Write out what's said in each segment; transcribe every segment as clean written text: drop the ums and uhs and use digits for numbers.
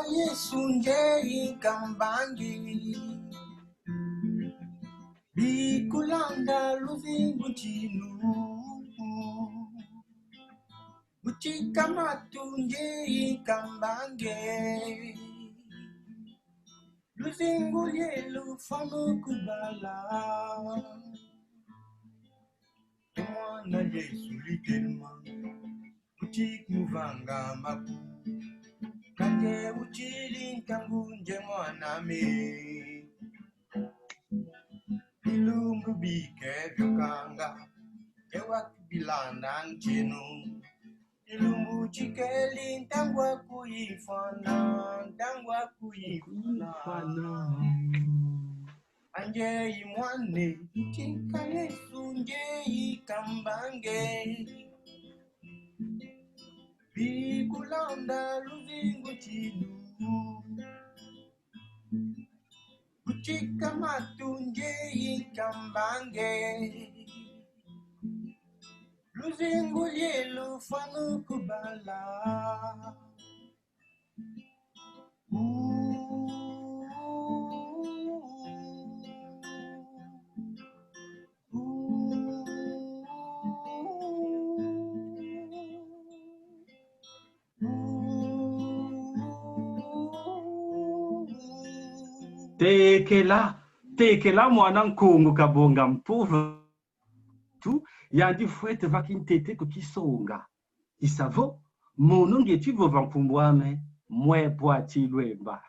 Yesunje ikambangi bikulanda luzingu chinu muchika matunje ikambange luzingu lielu famu kubala mwana Yesu likelma muchik muvanga mapu kanje uchili nkangunje mwana me ilungu bike vyokanga ewa bilanda nchenu ilungu chikeli ntangwa kuifana anje imwane chika Yesu nje ikambange bikulanda luzingu chinu kuchika matunje ikambange luzingu lielu fanu kubala tekela mwana nkungu kabonga mpuva tu yandi fwete vakintete kukisonga isavo mononge tivo vankumbwame mwe pwati lwemba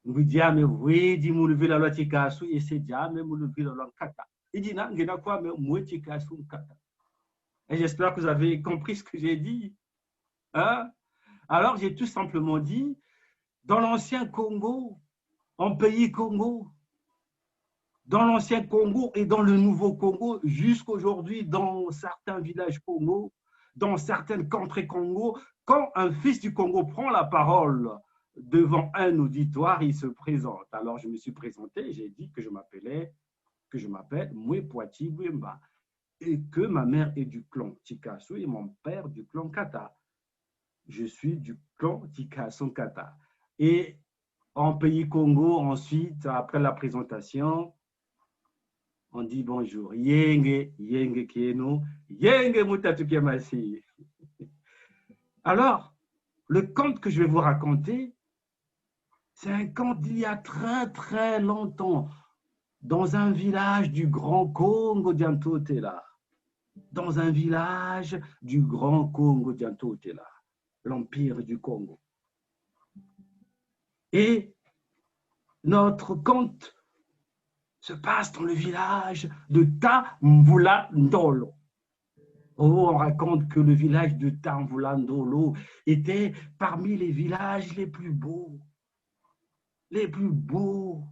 ngujame wedi muluvila lwa tikasu ese jame muluvila lwa nkata idina ngena kwame mwe tikasu nkata. Et j'espère que vous avez compris ce que j'ai dit, hein? Alors j'ai tout simplement dit, dans l'ancien Congo, en pays Congo, dans l'ancien Congo et dans le nouveau Congo, jusqu'aujourd'hui dans certains villages Congo, dans certaines contrées Congo, quand un fils du Congo prend la parole devant un auditoire, il se présente. Alors je me suis présenté, j'ai dit que je m'appelle Moué Poiti Bouemba et que ma mère est du clan Tikasu et mon père du clan Kata. Je suis du clan Tikasu Kata. Et en pays Congo, ensuite, après la présentation, on dit bonjour. Yenge, yenge kieno, yenge mutatuke masi. Alors, le conte que je vais vous raconter, c'est un conte d'il y a très très longtemps, dans un village du Grand Congo d'Antotela. Dans un village du Grand Congo d'Antotela, l'Empire du Congo. Et notre conte se passe dans le village de Tamvula Ndolo. Oh, on raconte que le village de Tamvula Ndolo était parmi les villages les plus beaux. Les plus beaux.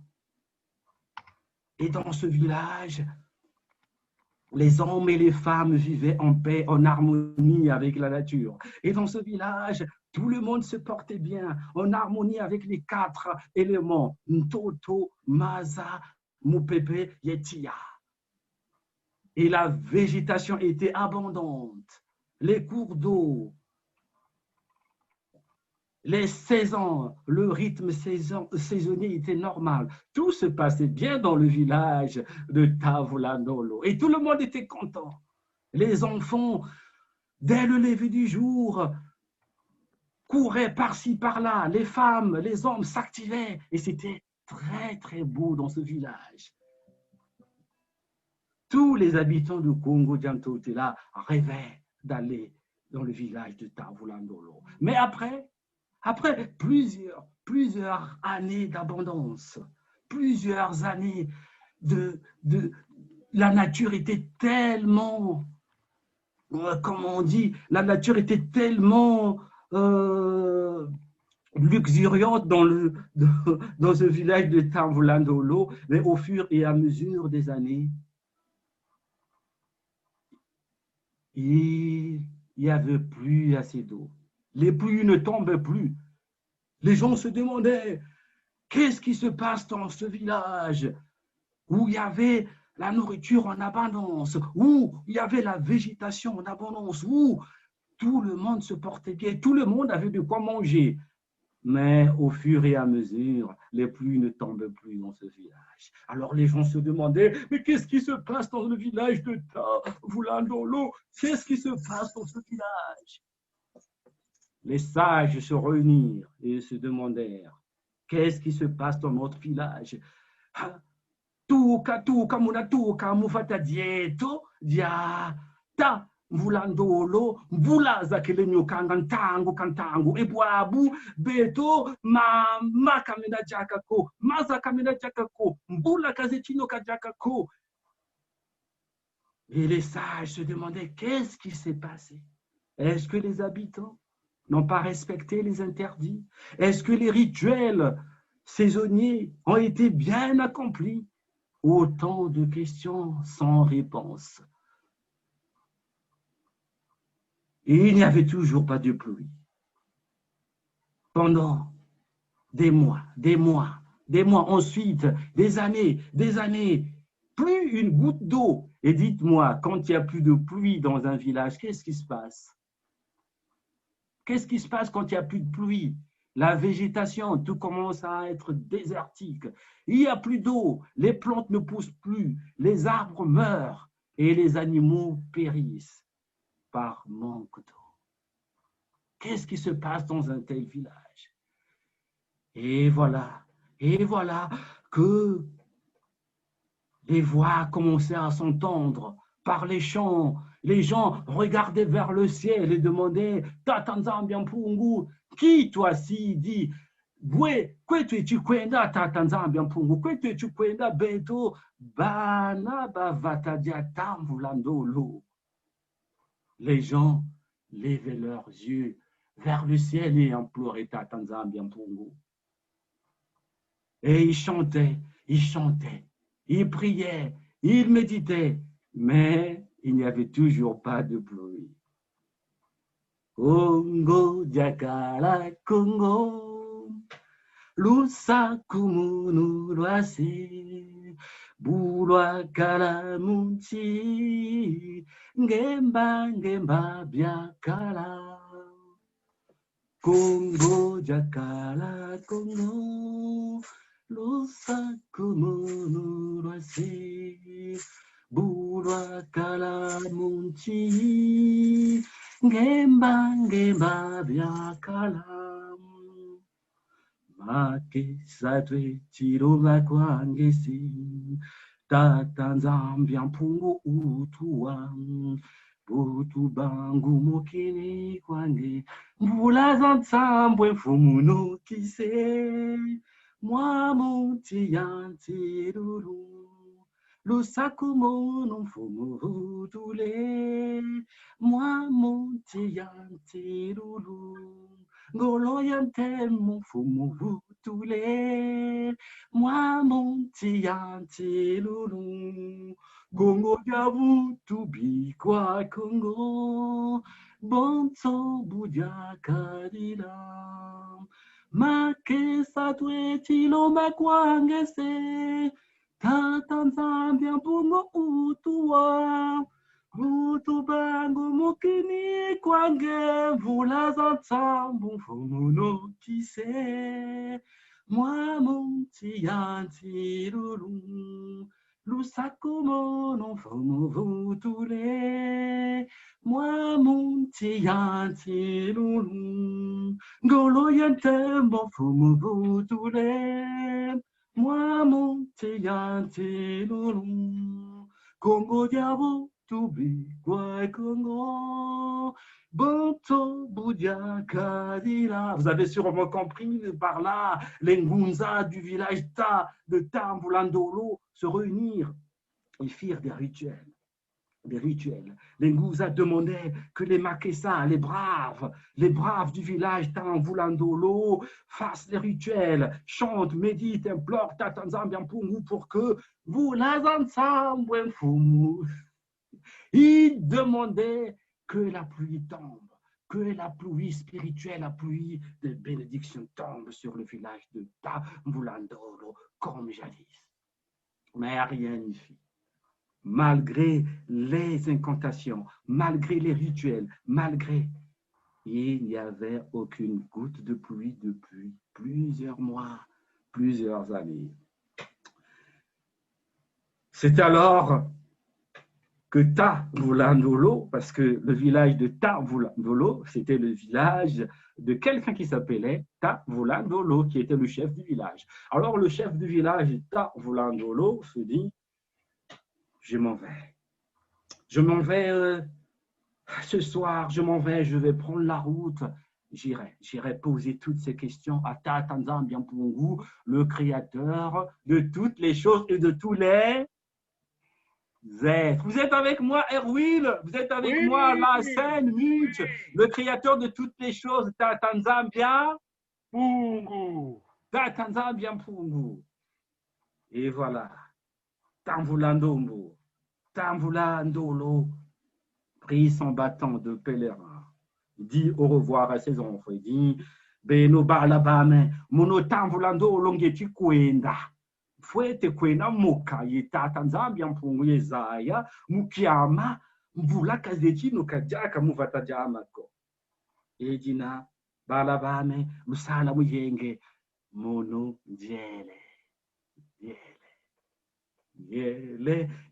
Et dans ce village, les hommes et les femmes vivaient en paix, en harmonie avec la nature. Et dans ce village, tout le monde se portait bien, en harmonie avec les 4 éléments, Ntoto, Maza, Mupepe, Yetia. Et la végétation était abondante, les cours d'eau, les saisons, le rythme saisonnier était normal. Tout se passait bien dans le village de Tavulandolo. Et tout le monde était content. Les enfants, dès le lever du jour, couraient par-ci, par-là. Les femmes, les hommes s'activaient. Et c'était très, très beau dans ce village. Tous les habitants du Congo d'Antotela rêvaient d'aller dans le village de Tavulandolo. Mais après plusieurs années d'abondance, plusieurs années la nature était tellement, comment on dit, la nature était tellement luxuriante dans ce village de Tamvulandolo, mais au fur et à mesure des années, il n'y avait plus assez d'eau. Les pluies ne tombaient plus. Les gens se demandaient, qu'est-ce qui se passe dans ce village où il y avait la nourriture en abondance, où il y avait la végétation en abondance, où tout le monde se portait bien, tout le monde avait de quoi manger. Mais au fur et à mesure, les pluies ne tombent plus dans ce village. Alors les gens se demandaient, mais qu'est-ce qui se passe dans le village de Vulandolo? Qu'est-ce qui se passe dans ce village? Les sages se réunirent et se demandèrent, qu'est-ce qui se passe dans notre village? Tuka muna tuka mufata dieto dia ta Vulandolo mbulaza kelenyo kantangu ebwabu beto ma kamena jakako maza kamena jakako mbula kazetino kajakako. Et les sages se demandaient qu'est-ce qui s'est passé? Est-ce que les habitants n'ont pas respecté les interdits? Est-ce que les rituels saisonniers ont été bien accomplis? Autant de questions sans réponse. Et il n'y avait toujours pas de pluie. Pendant des mois, ensuite des années, plus une goutte d'eau. Et dites-moi, quand il n'y a plus de pluie dans un village, qu'est-ce qui se passe? Qu'est-ce qui se passe quand il n'y a plus de pluie? La végétation, tout commence à être désertique. Il n'y a plus d'eau, les plantes ne poussent plus, les arbres meurent et les animaux périssent par manque d'eau. Qu'est-ce qui se passe dans un tel village? Et voilà que les voix commençaient à s'entendre par les chants. Les gens regardaient vers le ciel et demandaient Tatanzambia Mpungu, qui toi si dit Bwe, kwetu echikwenda Tatanzambia Mpungu, kwetu echikwenda beto bana bavatadia Vulandolo. Les gens levaient leurs yeux vers le ciel et imploraient Tatanzambia Mpungu. Et ils chantaient, ils priaient, ils méditaient, mais il n'y avait toujours pas de pluie. Congo, Diakala, Congo, Lusakumunu, Loase, Bulwa, Kalamunchi, Ngemba, Biakala. Congo, Diakala, Congo, Lusakumunu, Loase, Bulwa, Kalamunchi, Ngemba, Biakala. Make satwe tiro la kwangesi, Tatanzambia Mpungu utua, Butu bangu mokini kwange, Mbula zansambwe mfumuno kise, Mwa munti yanti lulu, Lusaku mono mfumu hutule, Mwa munti yanti lulu, Ngolo yante mfumu hutule, Mwa munti yanti lulu, Congo Gavu tubi kwa Congo, Bonso budia kadila, Make satwe tilo makwangese, Tatanzambia Mpungu utua, Butu bangu mukini kwange, Vula zansambu mfumuno kise, Mwa munti yanti lulu, Lusaku mono mfumu vutule, Mwa munti yanti lulu, Ngolo yente mfumu vutule, Mwa munti yanti lulu, Congo diabo tubi kwa Congo, Bonto budia kadila. Vous avez sûrement compris par là, les Ngunza du village de Vulandolo se réunirent et firent des rituels. Les Ngunza demandaient que les Makessa, les braves du village Vulandolo fassent les rituels, chantent, méditent, implorent Tatanzambia Mpungu pour que vous la ensemble fumu. Ils demandaient que la pluie tombe, que la pluie spirituelle, la pluie de bénédiction tombe sur le village de Vulandolo comme jadis. Mais rien n'y fit. Malgré les incantations, malgré les rituels, malgré Il n'y avait aucune goutte de pluie depuis plusieurs mois, plusieurs années. C'est alors que Tavulandolo, parce que le village de Tavulandolo, c'était le village de quelqu'un qui s'appelait Tavulandolo, qui était le chef du village. Alors le chef du village Tavulandolo se dit, je m'en vais. Je m'en vais ce soir, je m'en vais, je vais prendre la route. J'irai poser toutes ces questions à Tatanzambiampungu, le créateur de toutes les choses et de tous les êtres. Vous êtes avec moi, Erwin? Vous êtes avec moi, la scène, Mitch, le créateur de toutes les choses, Tatanzambiampungu. Tatanzambiampungu. Et voilà, Tamvulandombo, Tamvulandolo, prit son bâton de pèlerin. Il dit au revoir à ses enfants. Il dit, Beno balabame, mono tamvulando longeti kwenda. Fuete kwenda moka yetata nzambi ampungu yezaya mukiama mvula kazeti no kajaka muvata jamako. Ejina balabame musala muyenge mono jele.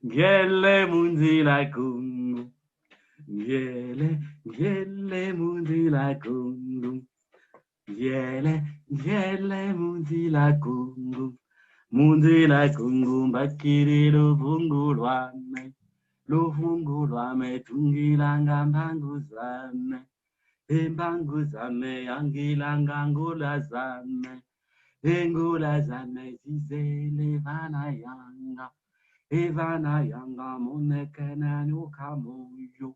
Gele munzila kungu. Gele munzila kungu. Gele munzila kungu. Munzila kungu bakiri luvungu lwame tungilanga mbangu zame. Embangu zame angilanga ngula zame. Engula zame zizele vana yanga. Evana yanga monekana nyoka moyo.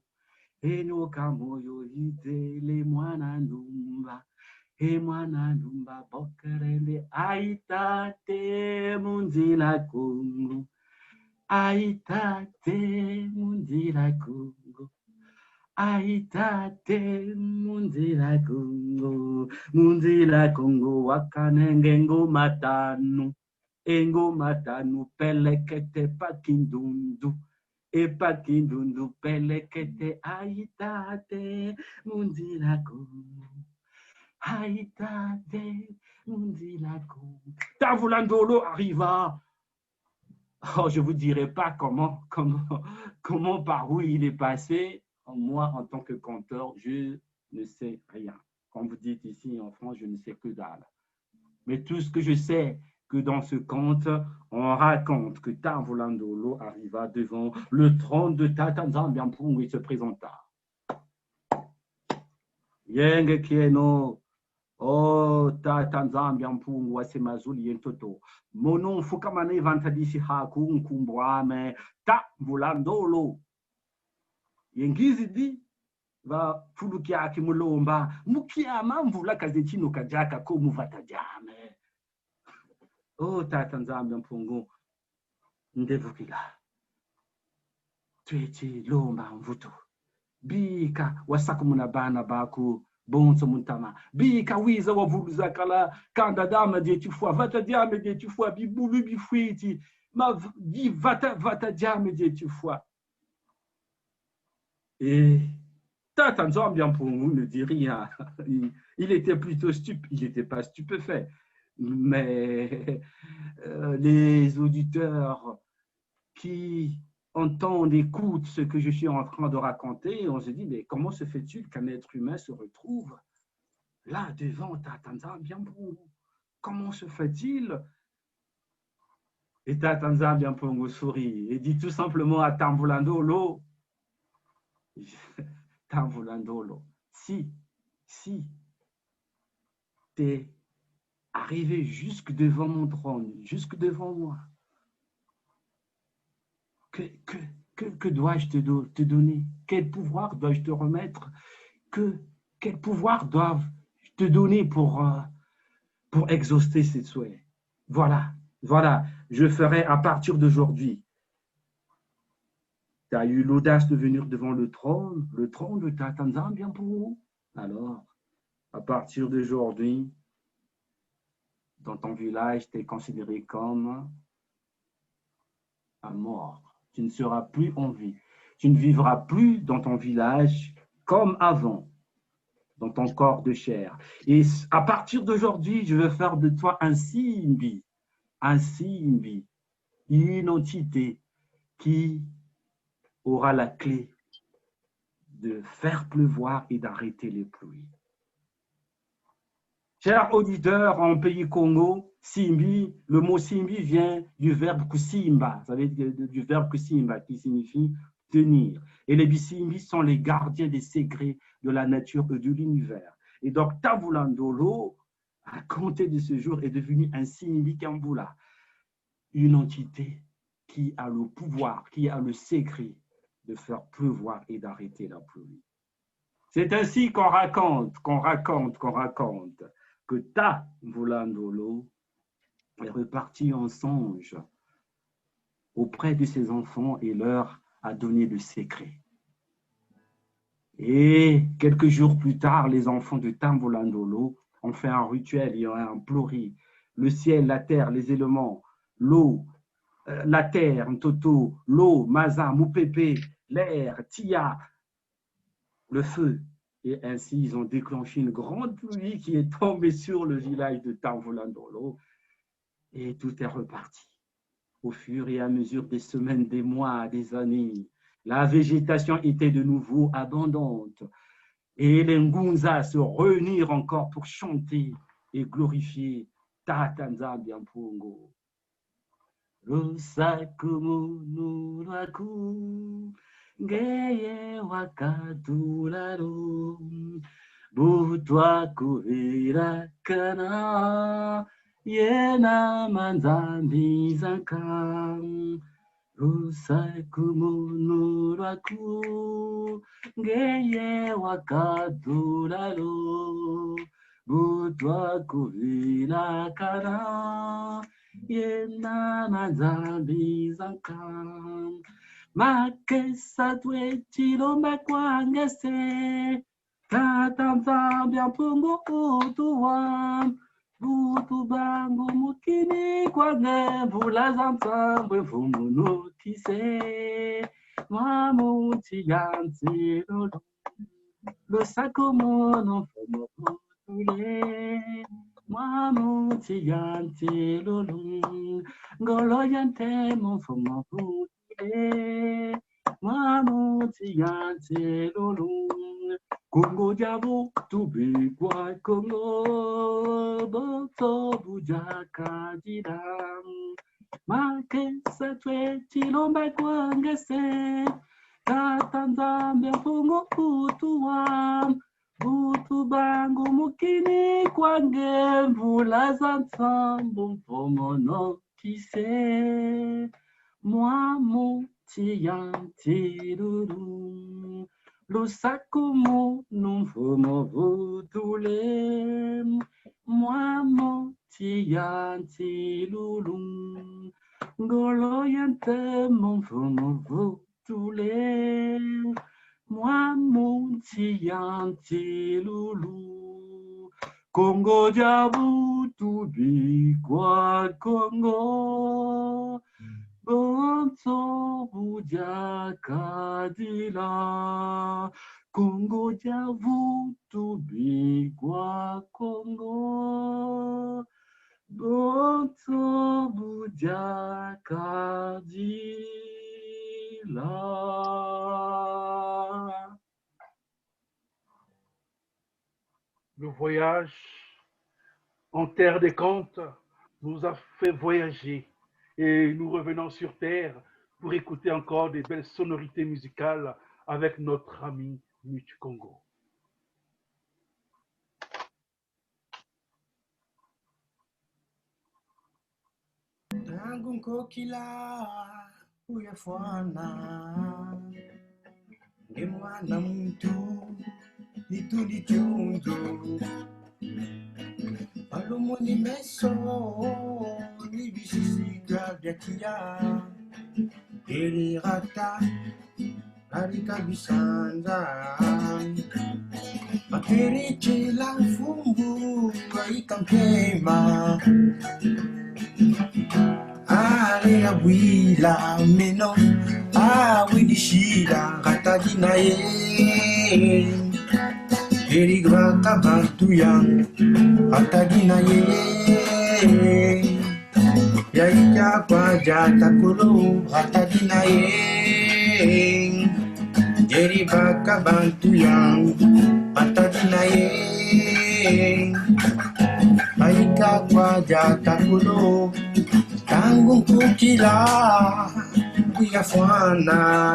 Enyoka moyo izele mwana numba. E mwana numba bokerende aitate munzila kungu. Aitate munzila kungu. Aitate munzila kungu. Munzila kungu wakanenge ngomatanu. Engomatanu pelekete pakindundu. E pakindundu pelekete aitate munzila kungu. Aitate munzila kungu. Tavulandolo arriva. Oh, je ne vous dirai pas comment, par où il est passé. Moi, en tant que conteur, je ne sais rien. Comme vous dites ici en France, je ne sais que dalle. Mais tout ce que je sais, que dans ce conte, on raconte que Tavulandolo arriva devant le trône de Tatanzambiampungu et se présenta. Yenge kieno, oh Tatanzambiampungu wasemazuli yentoto. Monon fukamane vantadisi haku nkumbwame Tavulandolo. Yengizi di va fulukiaki mulomba mukiama mvula kazetino kajaka ko muvatajame. Oh, Tatanzambiampungu, ndevukila. Tweti lomba mvuto. Bika wasakumuna bana baku bonso muntama. Bika wiza wavuluza kala kandadama dietu fwa. Vata diame dietu fwa. Bibulu bifwiti. Ma di vata diame dietu fwa. Et Tatanzambiampungu ne dit rien. Il était plutôt stupide. Il n'était pas stupéfait. Mais les auditeurs qui entendent, écoutent ce que je suis en train de raconter, on se dit, mais comment se fait-il qu'un être humain se retrouve là devant Tatanzambiampungu? Comment se fait-il? Et Tatanzambiampungu sourit et dit tout simplement à Tavulandolo, Tavulandolo, si t'es arrivé jusque devant mon trône, jusque devant moi, que dois-je te donner? Quel pouvoir dois-je te remettre? Quel pouvoir dois-je te donner pour exaucer ces souhaits? Voilà, je ferai à partir d'aujourd'hui. Tu as eu l'audace de venir devant le trône de Tatanzambiampungu. Alors, à partir d'aujourd'hui, dans ton village, tu es considéré comme un mort. Tu ne seras plus en vie. Tu ne vivras plus dans ton village comme avant. dans ton corps de chair. Et à partir d'aujourd'hui, je veux faire de toi un Simbi, une entité qui aura la clé de faire pleuvoir et d'arrêter les pluies. Chers auditeurs, en pays Congo, Simbi, le mot Simbi vient du verbe kusimba, ça veut dire du verbe kusimba qui signifie tenir. Et les Bisimbi sont les gardiens des secrets de la nature et de l'univers. Et donc, Tavulandolo, à compter de ce jour, est devenu un Simbi Kambula, une entité qui a le pouvoir, qui a le secret de faire pleuvoir et d'arrêter la pluie. C'est ainsi qu'on raconte que Tavulandolo est reparti en songe auprès de ses enfants et leur a donné le secret. Et quelques jours plus tard, les enfants de Tavulandolo ont fait un rituel, ils ont imploré le ciel, la terre, les éléments, l'eau, la terre, Ntoto, l'eau, Maza, Mupepe, l'air, Tia, le feu. Et ainsi, ils ont déclenché une grande pluie qui est tombée sur le village de Tavulandolo et tout est reparti. Au fur et à mesure des semaines, des mois, des années, la végétation était de nouveau abondante et les Ngunza se réunirent encore pour chanter et glorifier Tatanzambi Mpongo. Rusakumu nuraku ngeye wakatularo butwa kuvira kana yena manzambi zankam Rusakumu nuraku ngeye wakatularo butwa kuvira kana yena manzambi zankam makesa twetilo makwangese tatanzambi Mpongo utuwam butu bangu mukini kwange mvula za mtambwe mvumuno kise mwamuti yanti lolo lusakumono mfumo putule mwamuti yanti lolo ngolo yante mfumo putule mwamuti yanti lolo Congo diabo tubi kwa Congo boto bujaka diram make satwe tilomba kwa ngese tatanzambe Mpongo utuwam butu bangu mukini kwa nge mvula za nsambo mfomono kise mwamuti yantiruru Lusakumu numfumo vutule mwamuti yantilulu ngolo yante mumfumo vutule mwamuti yantilulu Congo diabu tubi kwa Congo Bonzo bujaka dila Congo diabu tubi kwa Congo Bonzo bujaka dila. Le voyage en terre des contes nous a fait voyager et nous revenons sur terre pour écouter encore des belles sonorités musicales avec notre ami Mutu Congo. Tangu nkokila uyafwana nge mwana mtu nituli chunjo Palumo ni meso ni bisisiga vya kia Eri rata harika bisanza Makeri chila mfumbu waika mkema Ale ya wila meno Awidi shida ngataji na ye Jerigra Kabantuyan, Atagina ye, Yaika Pajata Kulu, Atagina ye, Jerigra Kabantuyan, Atagina ye, Aika Pajata Kulu, Tangung Kukila, Kuyafwana.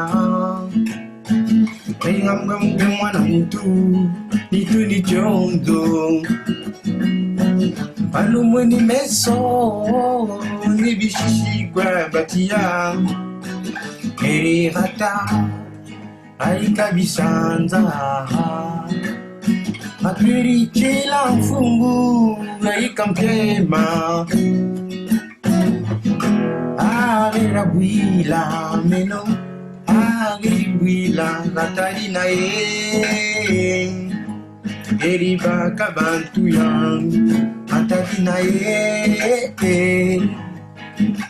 Ngam mwana mtu nitu ni jondo Alumwe ni meso ni bishishigwa batia Eri hata aika bisanza Akwiri chela mfungu aika mpema Avera buila meno Agiribwila Natalina Eriba Kabantu yang Natalina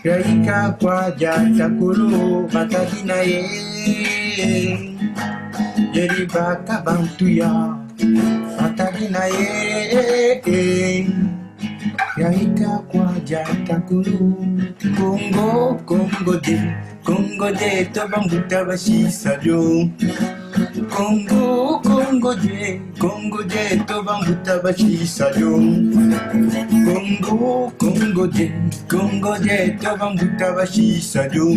Yaika kwa jata kuro Natalina Eriba Kabantu yang Natalina Yaika kwa jata kuro Kongo Kongo de Tobambuta Bashisa Jo Congo de Tobambuta Bashisa Jo Congo de Tobambuta Bashisa Jo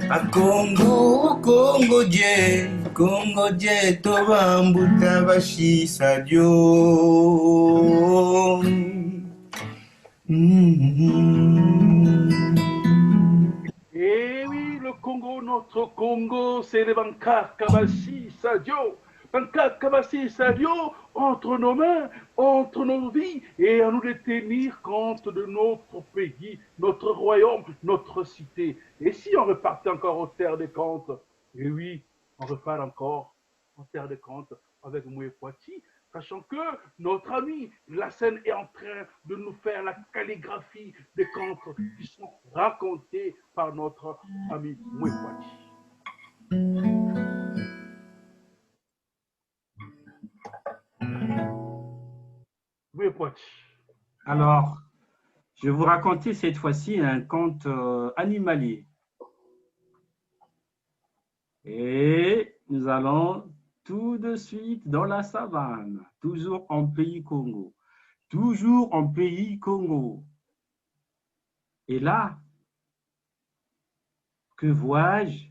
A Congo de Tobambuta Bashisa Jo Eh oui, le Congo, notre Congo, c'est le Bankar Kabashi Sadio. Bankar Kabashi Sadio, entre nos mains, entre nos vies, et à nous de tenir compte de notre pays, notre royaume, notre cité. Et si on repartait encore aux terres des comptes, eh oui, on repart encore aux terres des comptes avec Moué Poiti, sachant que notre ami la scène est en train de nous faire la calligraphie des contes qui sont racontés par notre ami Mouepouati. Mouepouati. Alors, je vais vous raconter cette fois-ci un conte animalier. Et nous allons tout de suite dans la savane, toujours en pays Congo. Toujours en pays Congo. Et là, que vois-je?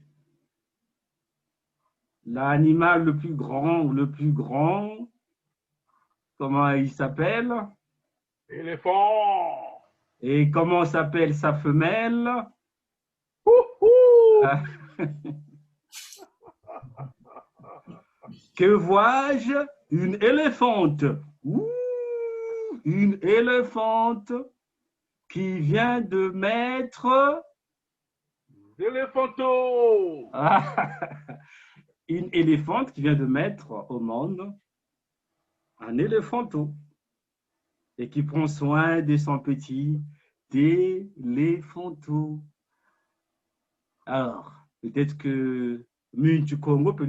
L'animal le plus grand, comment il s'appelle? Éléphant. Et comment s'appelle sa femelle? Que vois-je? Une éléphante. Ouh, une éléphante qui vient de mettre... Éléphanto. Une éléphante qui vient de mettre au monde un éléphanto et qui prend soin de son petit éléphanto. Alors, peut-être que Muntu Congo peut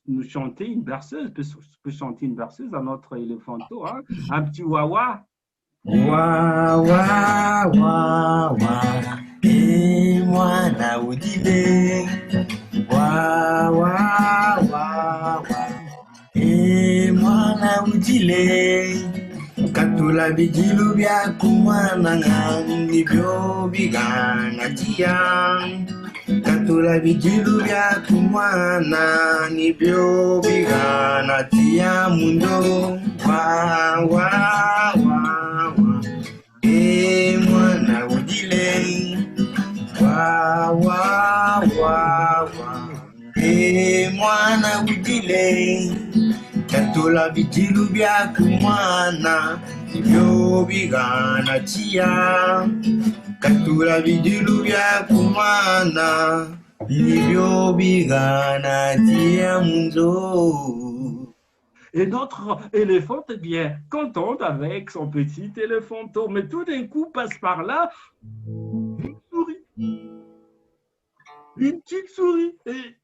nous chanter une berceuse, peut chanter une berceuse à notre éléphanto, hein? Un petit wawa. Wa wa wa wa mwana udile Wa wa wa wa mwana udile Katula bijilu bya kumwana ngani byo bigana tiyang Katula bijilu bya kumwana nibyo bigana tiya mundo Wa wa wa mwana udile Wa wa wa wa mwana udile Katula bijilu bya kumwana nibyo bigana tiya Katula bijilu bya kumwana nibyo bigana tiya mundo Et notre éléphante est bien contente avec son petit éléphanto. Mais tout d'un coup, passe par là une souris. Une petite souris. Et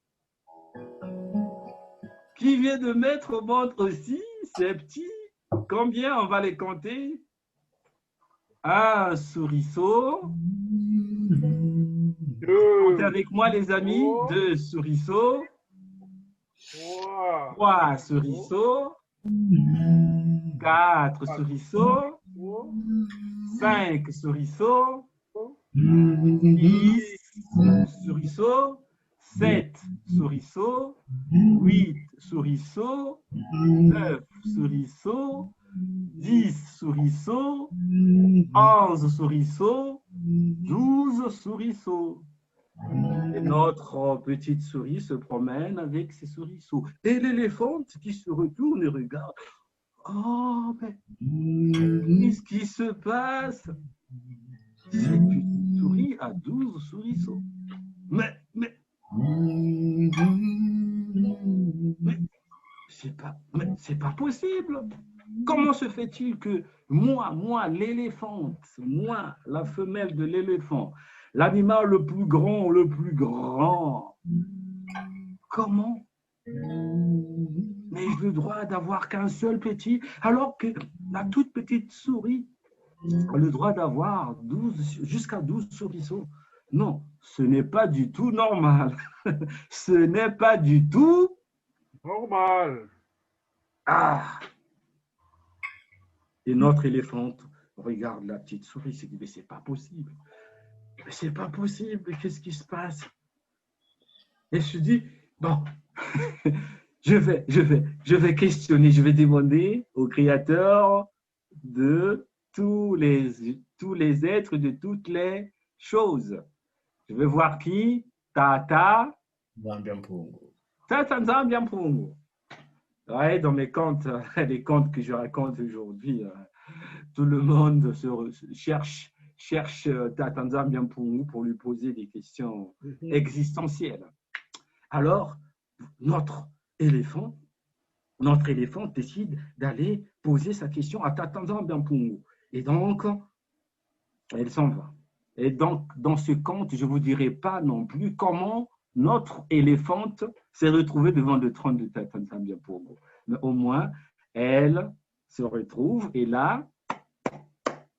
qui vient de mettre au monde aussi c'est petit. Combien on va les compter? Un souriceau. Comptez avec moi, les amis. 2 souriceaux. 3 souriceaux. 4 souriceaux. 5 souriceaux. 6 souriceaux. 7 souriceaux. 8 souriceaux. 9 souriceaux. 10 souriceaux. 11 souriceaux. 12 souriceaux. Et notre petite souris se promène avec ses souriceaux. Et l'éléphant qui se retourne et regarde. Oh, mais qu'est-ce qui se passe? Cette petite souris a 12 souriceaux. Mais c'est pas possible. Comment se fait-il que moi, l'éléphant, moi, la femelle de l'éléphant, l'animal le plus grand, comment? Mais j'ai le droit d'avoir qu'un seul petit, alors que la toute petite souris a le droit d'avoir jusqu'à 12 souriceaux. Non, ce n'est pas du tout normal. Ce n'est pas du tout normal. Ah! Et notre éléphant regarde la petite souris et dit, mais c'est pas possible. Mais c'est pas possible, qu'est-ce qui se passe? Et je dis, bon, je vais questionner, je vais demander au Créateur de tous les êtres, de toutes les choses. Je vais voir qui? Tata. Tata Nzambiampungu. Ouais, dans mes contes, les contes que je raconte aujourd'hui, tout le monde cherche Tata Nzambiampungu pour lui poser des questions existentielles. Alors, notre éléphant décide d'aller poser sa question à Tata Nzambiampungu. Et donc, elle s'en va. Et donc, dans ce conte, je ne vous dirai pas non plus comment notre éléphante s'est retrouvée devant le trône de Tata Nzambiampungu. Mais au moins, elle se retrouve et là,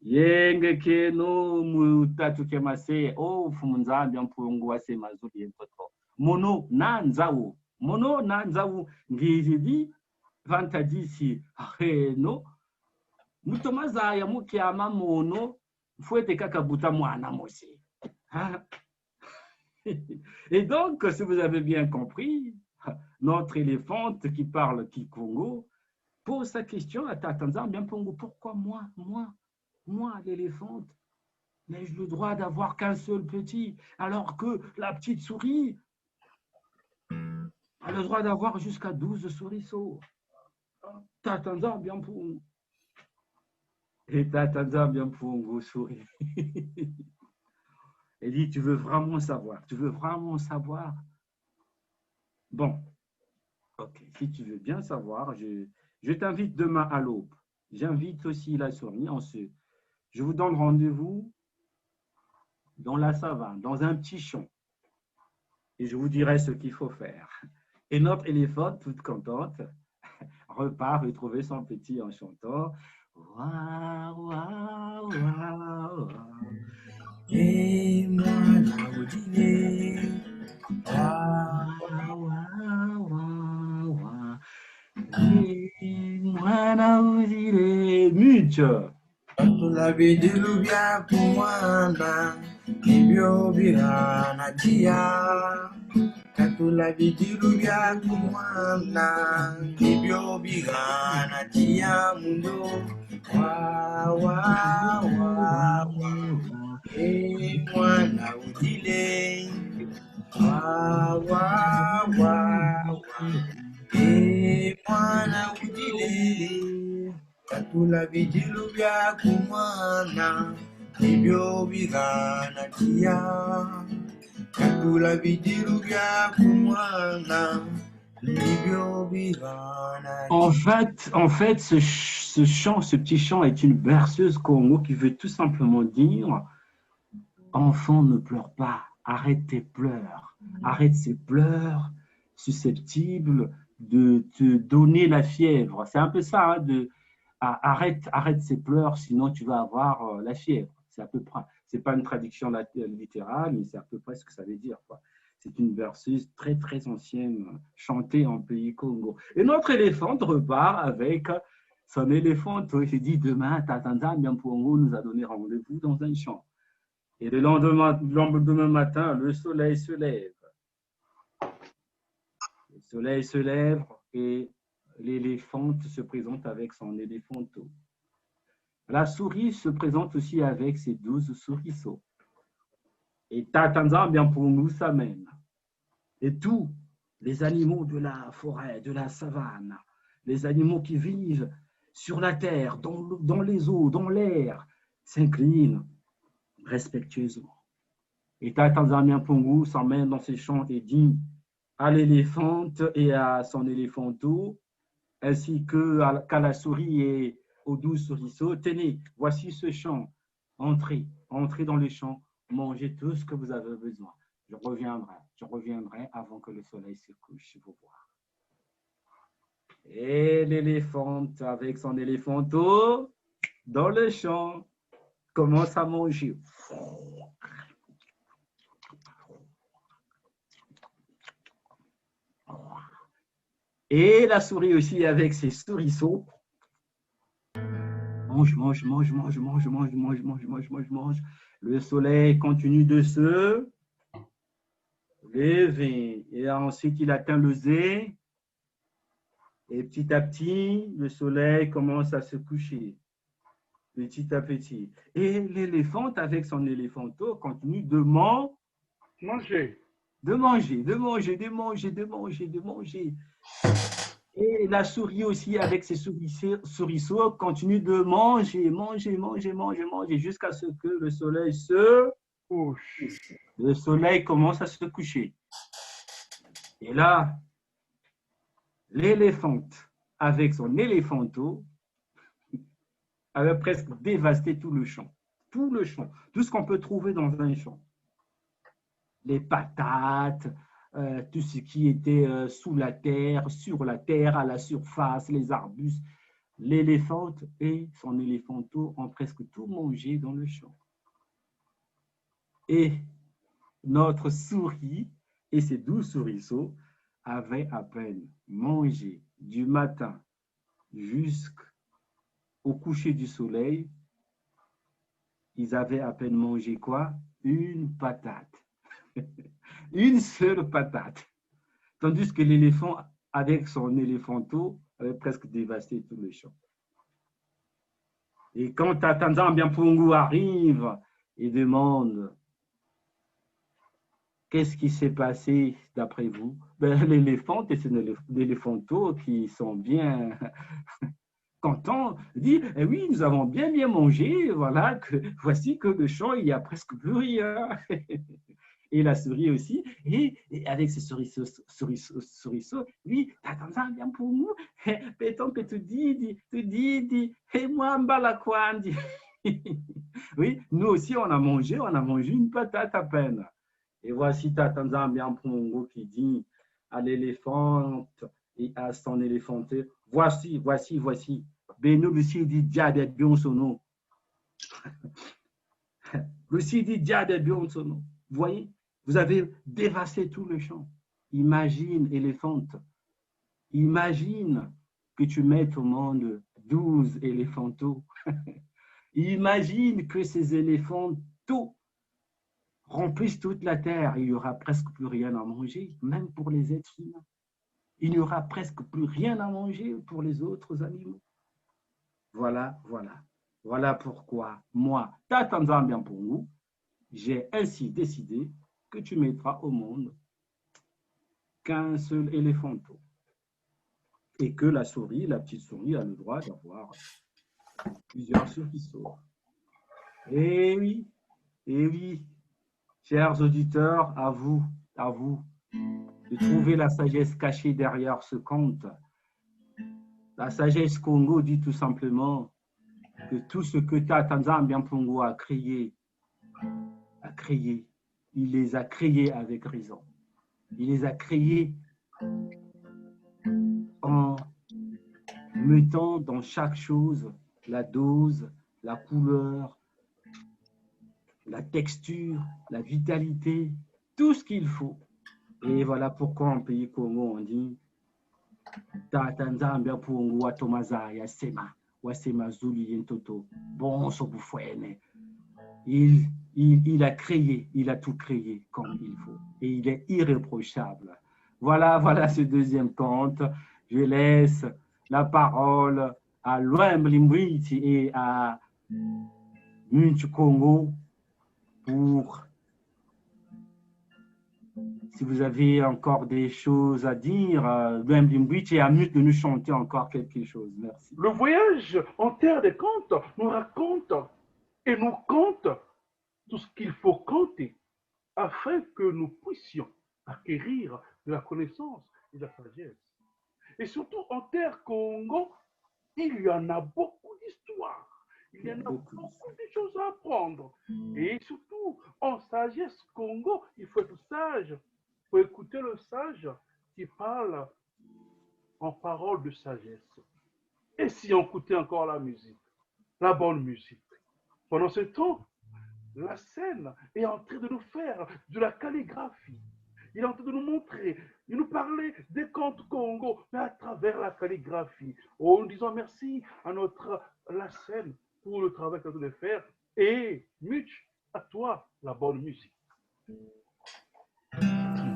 yenge keno mutatu kemase o Nzambiampungu ase mazuri yentoto. Mono na nzau ngizidi vantadisi no mutomazaya mukiama mono fouette kakabuta mwana mose. Et donc, si vous avez bien compris, notre éléphante qui parle Kikongo pose sa question à Tata Nzambiampungu. Pourquoi moi, l'éléphante, n'ai-je le droit d'avoir qu'un seul petit, alors que la petite souris a le droit d'avoir jusqu'à 12 souriceaux? Tata Nzambiampungu. Et Tata Nzambiampungu sourit. Elle dit, tu veux vraiment savoir? Bon, ok, si tu veux bien savoir, je t'invite demain à l'aube. J'invite aussi la souris. Je vous donne rendez-vous dans la savane, dans un petit champ. Et je vous dirai ce qu'il faut faire. Et notre éléphante, toute contente, repart retrouver son petit en chantant. Waouh, waouh, waouh, waouh. Et mwana udile, Waouh, waouh, waouh, waouh. Et mwana udile. Much. katula bidilu bya kumwana, nibyo birana tia. Katula bidilu bya kumwana, nibyo birana tia mundo. Wa wa wa wa. E mwana udile, wa wa wa wa. E mwana udile, katula bidilu bya kumwana, nibyo bigana tia. Katula bidilu bya kumwana, nibyo bigana tia. En fait, ce chant, ce petit chant est une berceuse Congo qui veut tout simplement dire enfant, ne pleure pas, arrête tes pleurs, arrête ces pleurs susceptibles de te donner la fièvre. C'est un peu ça, hein, arrête ces pleurs, sinon tu vas avoir la fièvre. C'est à peu près, c'est pas une traduction littérale, mais c'est à peu près ce que ça veut dire, quoi. C'est une verseuse très, très ancienne, chantée en pays Congo. Et notre éléphante repart avec son éléphant. Il dit, demain, Tatanda Miampongo nous a donné rendez-vous dans un champ. Et le lendemain matin, le soleil se lève. Le soleil se lève et l'éléphante se présente avec son éléphanteau. La souris se présente aussi avec ses 12 souriceaux. Et Tatanza Miampongo s'amène. Et tous les animaux de la forêt, de la savane, les animaux qui vivent sur la terre, dans les eaux, dans l'air, s'inclinent respectueusement. Et Tatanza Miampongo s'emmène dans ses champs et dit à l'éléphante et à son éléphanteau, ainsi qu'à la souris et aux 12 souriceaux, tenez, voici ce champ, entrez dans le champ, mangez tout ce que vous avez besoin. Je reviendrai avant que le soleil se couche pour voir. Et l'éléphante, avec son éléphanteau, dans le champ, commence à manger. Et la souris aussi, avec ses souriceaux, mange. Le soleil continue de se lever. Et ensuite, il atteint le zé. Et petit à petit, le soleil commence à se coucher. Petit à petit. Et l'éléphante, avec son éléphanteau, continue de Manger. Et la souris aussi, avec ses souriceaux, continue de manger, jusqu'à ce que le soleil commence à se coucher. Et là, l'éléphante, avec son éléphanteau, avait presque dévasté tout le champ. Tout ce qu'on peut trouver dans un champ. Les patates, tout ce qui était sous la terre, sur la terre, à la surface, les arbustes. L'éléphante et son éléphanteau ont presque tout mangé dans le champ. Et notre souris et ses 12 souriceaux avaient à peine mangé du matin jusqu'au coucher du soleil. Ils avaient à peine mangé quoi? Une patate. Une seule patate. Tandis que l'éléphant, avec son éléphanteau, avait presque dévasté tout le champ. Et quand Tatanza Miampongo arrive et demande qu'est-ce qui s'est passé d'après vous, l'éléphant et son éléphanteau qui sont bien contents disent eh oui, nous avons bien mangé, voilà, voici que le champ, il n'y a presque plus rien. Et la souris aussi, et avec ses souriceaux, lui, Tatanza Miampongo, pétant que tu dis, et moi, mbalakwandi. Oui, nous aussi, on a mangé une patate à peine. Et voici Tatanza Miampongo qui dit à l'éléphante et à son éléphanté, voici. Beno le sidi diade bionsono. Le sidi diade bionsono. Vous voyez, vous avez dévasté tout le champ. Imagine, éléphante, imagine que tu mettes au monde 12 éléphanteaux. Imagine que ces éléphanteaux remplissent toute la terre. Il n'y aura presque plus rien à manger, même pour les êtres humains. Il n'y aura presque plus rien à manger pour les autres animaux. Voilà pourquoi moi, Tatanza Miampongo, j'ai ainsi décidé que tu mettras au monde qu'un seul éléphanteau. Et que la petite souris, a le droit d'avoir plusieurs souriceaux. Eh oui, chers auditeurs, à vous de trouver la sagesse cachée derrière ce conte. La sagesse Congo dit tout simplement que tout ce que Tatanza Miampongo a créé, il les a créés avec raison. Il les a créés en mettant dans chaque chose la dose, la couleur, la texture, la vitalité, tout ce qu'il faut. Et voilà pourquoi en pays Congo, on dit Tata Nzambe apungu watomaza wasema zulu yentoto, bon sobufwene. Il a créé, il a tout créé comme il faut. Et il est irréprochable. Voilà ce deuxième conte. Je laisse la parole à Loem Limbwiti et à Munch Congo pour, si vous avez encore des choses à dire, Loem Limbwiti et à Munch de nous chanter encore quelque chose. Merci. Le voyage en terre des contes nous raconte et nous compte tout ce qu'il faut compter afin que nous puissions acquérir de la connaissance et de la sagesse. Et surtout en terre Congo, il y en a beaucoup d'histoires. Il y en a beaucoup de choses à apprendre. Et surtout, en sagesse Congo, il faut être sage. Il faut écouter le sage qui parle en parole de sagesse. Et si on écoutait encore la musique, la bonne musique. Pendant ce temps, la scène est en train de nous faire de la calligraphie. Il est en train de nous montrer, de nous parler des contes Congo, mais à travers la calligraphie. En disant merci à la scène pour le travail qu'elle doit faire. Et Much, à toi, la bonne musique.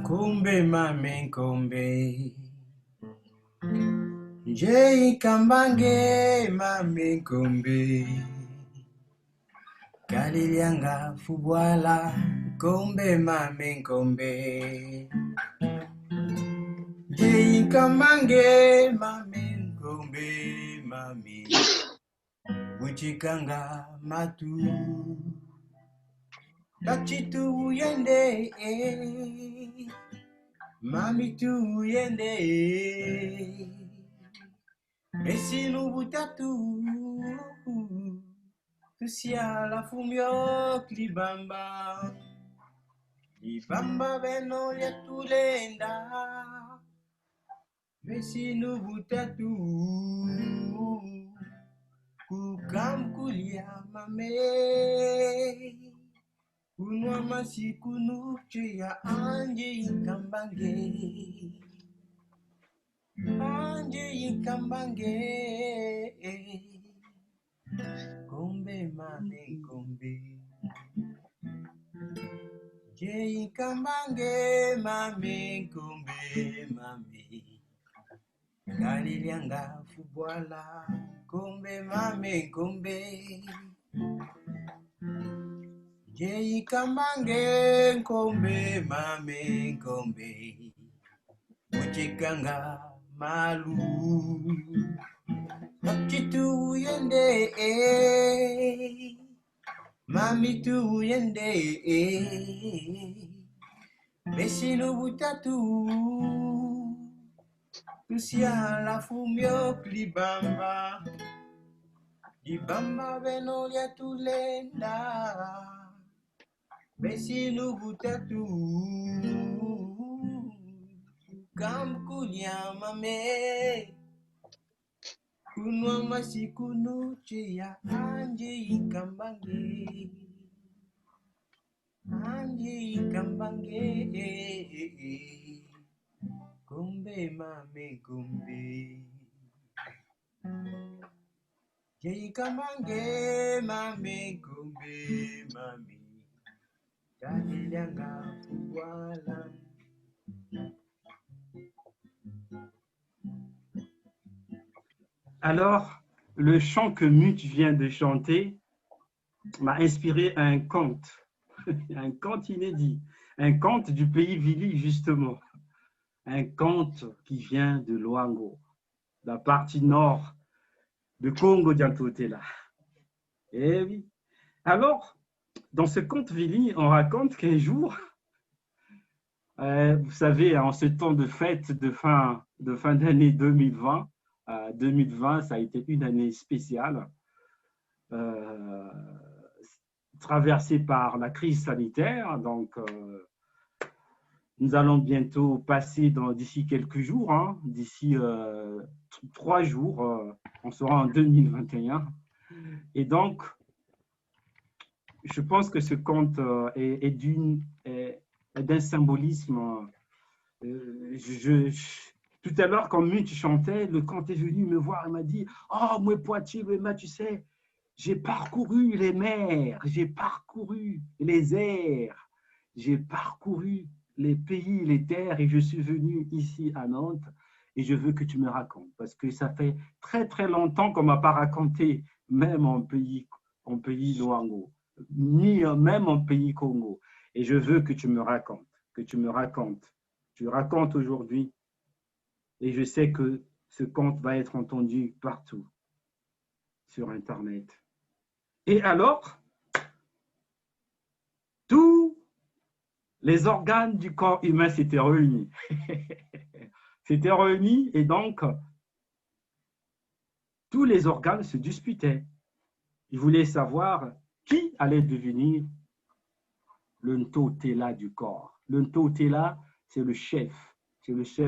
Nkombe mame nkombe, Njei kambange mame nkombe, Kalilianga fubwala nkombe mame nkombe, Njei kambange mame nkombe mame, Uchikanga matu, Tachitu yende, Mami tu yende, Mesinu butatu, Tusia la fumio klibamba, Libamba beno ya tulenda, Mesinu butatu, Kukam kulia mame, Kunwa masiku nuche ya anje ikambange, anje ikambange, kombe mame kombe, je ikambange mame kombe mame, kalilianga fubwala, kombe mame kombe. Jei kambange nkombe mame nkombe, Uchikanga malu, Tachitu yende, Mami tu yende, Besinu butatu, Tusia la fumio klibamba, Libamba beno ya tulenda, Besinu butatu, Kamkulia mame, Kunwa masiku nuche ya anje ikambange, anje ikambange, kombe mame kombe, je ikambange mame kombe mame, kalilianga fubwala. Alors, le chant que Much vient de chanter m'a inspiré un conte inédit, un conte du pays Vili, justement, un conte qui vient de Luango, la partie nord de Congo Diantotela. Eh oui. Alors, dans ce conte Vili, on raconte qu'un jour, vous savez, en ce temps de fête de fin d'année 2020, 2020, ça a été une année spéciale, traversée par la crise sanitaire. Donc, Nous allons bientôt passer d'ici quelques jours, hein, d'ici 3 jours, on sera en 2021. Et donc, je pense que ce conte est d'un symbolisme. Tout à l'heure, quand Mute chantait, le conte est venu me voir et m'a dit « Oh, moi, Poitiers, tu sais, j'ai parcouru les mers, j'ai parcouru les airs, j'ai parcouru les pays, les terres et je suis venu ici à Nantes et je veux que tu me racontes parce que ça fait très très longtemps qu'on ne m'a pas raconté, même en pays Luango, ni même en pays Congo. Et je veux que tu me racontes, que tu me racontes. Tu racontes aujourd'hui et je sais que ce conte va être entendu partout sur Internet. Et alors, tous les organes du corps humain s'étaient réunis. S'étaient réunis et donc, tous les organes se disputaient. Ils voulaient savoir qui allait devenir le Ntotela du corps. Le Ntotela, c'est le chef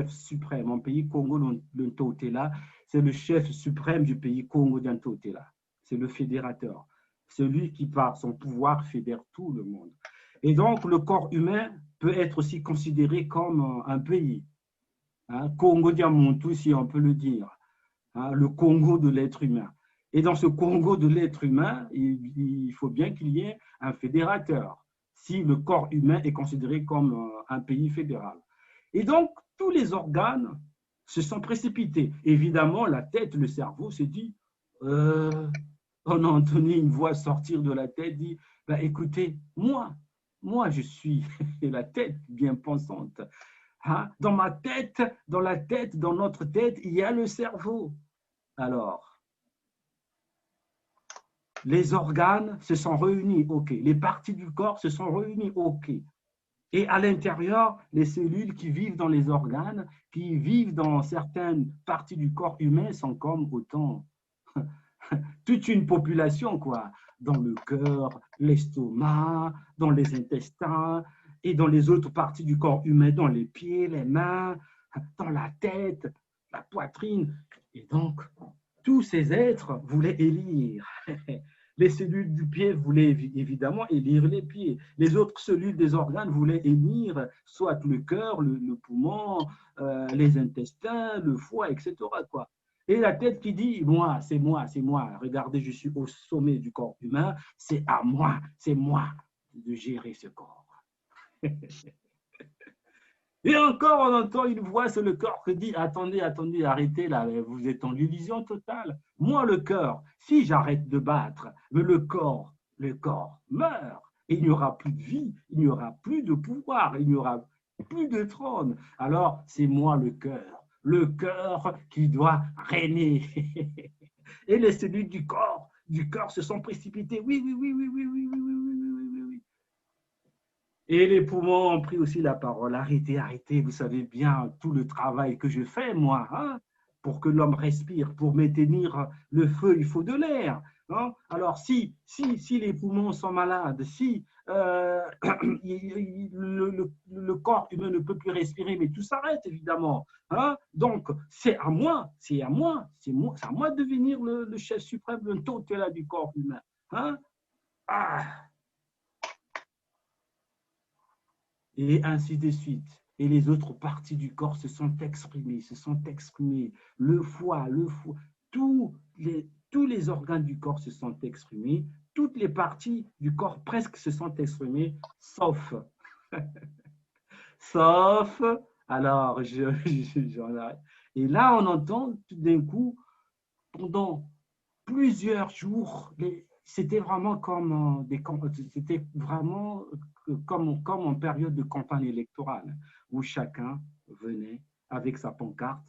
suprême. En pays Congo, le Ntotela, c'est le chef suprême du pays Congo d'Ntotela. C'est le fédérateur. Celui qui, par son pouvoir, fédère tout le monde. Et donc, le corps humain peut être aussi considéré comme un pays. Hein, Congo Diamontou, si on peut le dire. Hein, le Congo de l'être humain. Et dans ce Congo de l'être humain, il faut bien qu'il y ait un fédérateur, si le corps humain est considéré comme un pays fédéral. Et donc, tous les organes se sont précipités. Évidemment, la tête, le cerveau s'est dit, on a entendu une voix sortir de la tête, dit, bah, écoutez, moi, je suis la tête bien pensante. Hein? Dans ma tête, dans notre tête, il y a le cerveau. Alors, les organes se sont réunis, ok. Les parties du corps se sont réunies, ok. Et à l'intérieur, les cellules qui vivent dans les organes, qui vivent dans certaines parties du corps humain, sont comme autant toute une population, quoi. Dans le cœur, l'estomac, dans les intestins et dans les autres parties du corps humain, dans les pieds, les mains, dans la tête, la poitrine. Et donc, tous ces êtres voulaient élire. Les cellules du pied voulaient évidemment élire les pieds. Les autres cellules des organes voulaient élire soit le cœur, le poumon, les intestins, le foie, etc., quoi. Et la tête qui dit, moi, c'est moi, c'est moi. Regardez, je suis au sommet du corps humain. C'est à moi, c'est moi de gérer ce corps. Et encore, on entend une voix sur le corps qui dit, attendez, arrêtez là, vous êtes en illusion totale. Moi, le cœur, si j'arrête de battre, mais le corps meurt. Et il n'y aura plus de vie, il n'y aura plus de pouvoir, il n'y aura plus de trône. Alors, c'est moi le cœur qui doit régner. Et les cellules du corps se sont précipitées. Oui. Et les poumons ont pris aussi la parole. Arrêtez, vous savez bien tout le travail que je fais, moi, hein, pour que l'homme respire, pour maintenir le feu, il faut de l'air. Hein. Alors, si les poumons sont malades, si le corps humain ne peut plus respirer, mais tout s'arrête, évidemment. Hein. Donc, c'est à moi de devenir le chef suprême, le Ntotela du corps humain. Hein. Et ainsi de suite. Et les autres parties du corps se sont exprimées. Le foie, tous les organes du corps se sont exprimés. Toutes les parties du corps presque se sont exprimées, sauf, alors j'en arrête. Et là, on entend tout d'un coup, pendant plusieurs jours, c'était vraiment comme en période de campagne électorale, où chacun venait avec sa pancarte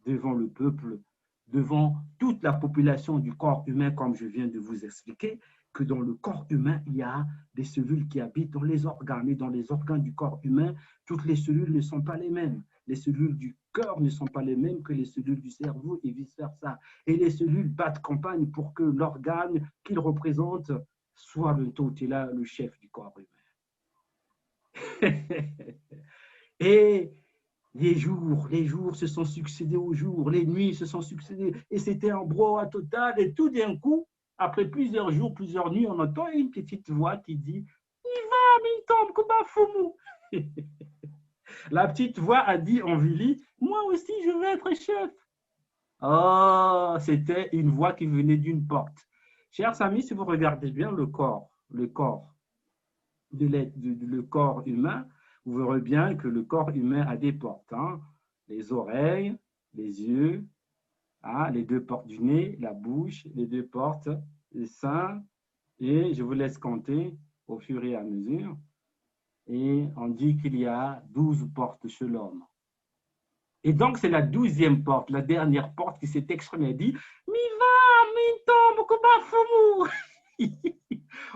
devant le peuple, devant toute la population du corps humain, comme je viens de vous expliquer, que dans le corps humain, il y a des cellules qui habitent dans les organes. Et dans les organes du corps humain, toutes les cellules ne sont pas les mêmes. Les cellules du cœur ne sont pas les mêmes que les cellules du cerveau et vice-versa. Et les cellules battent campagne pour que l'organe qu'ils représentent soit le Ntotela, le chef du corps humain. Et les jours se sont succédés aux jours, les nuits se sont succédées, et c'était un brouhaha total. Et tout d'un coup, après plusieurs jours, plusieurs nuits, on entend une petite voix qui dit « Iva, Milton, Kubafumu !» La petite voix a dit en Vili « Moi aussi, je veux être chef !» Oh, c'était une voix qui venait d'une porte. Chers amis, si vous regardez bien le corps le corps humain, vous verrez bien que le corps humain a des portes. Hein? Les oreilles, les yeux, hein? Les deux portes du nez, la bouche, les deux portes, les seins, et je vous laisse compter au fur et à mesure. Et on dit qu'il y a 12 portes chez l'homme. Et donc, c'est la 12e porte, la dernière porte qui s'est exprimée. Elle dit « Miva, Mintom, Kubafumu !»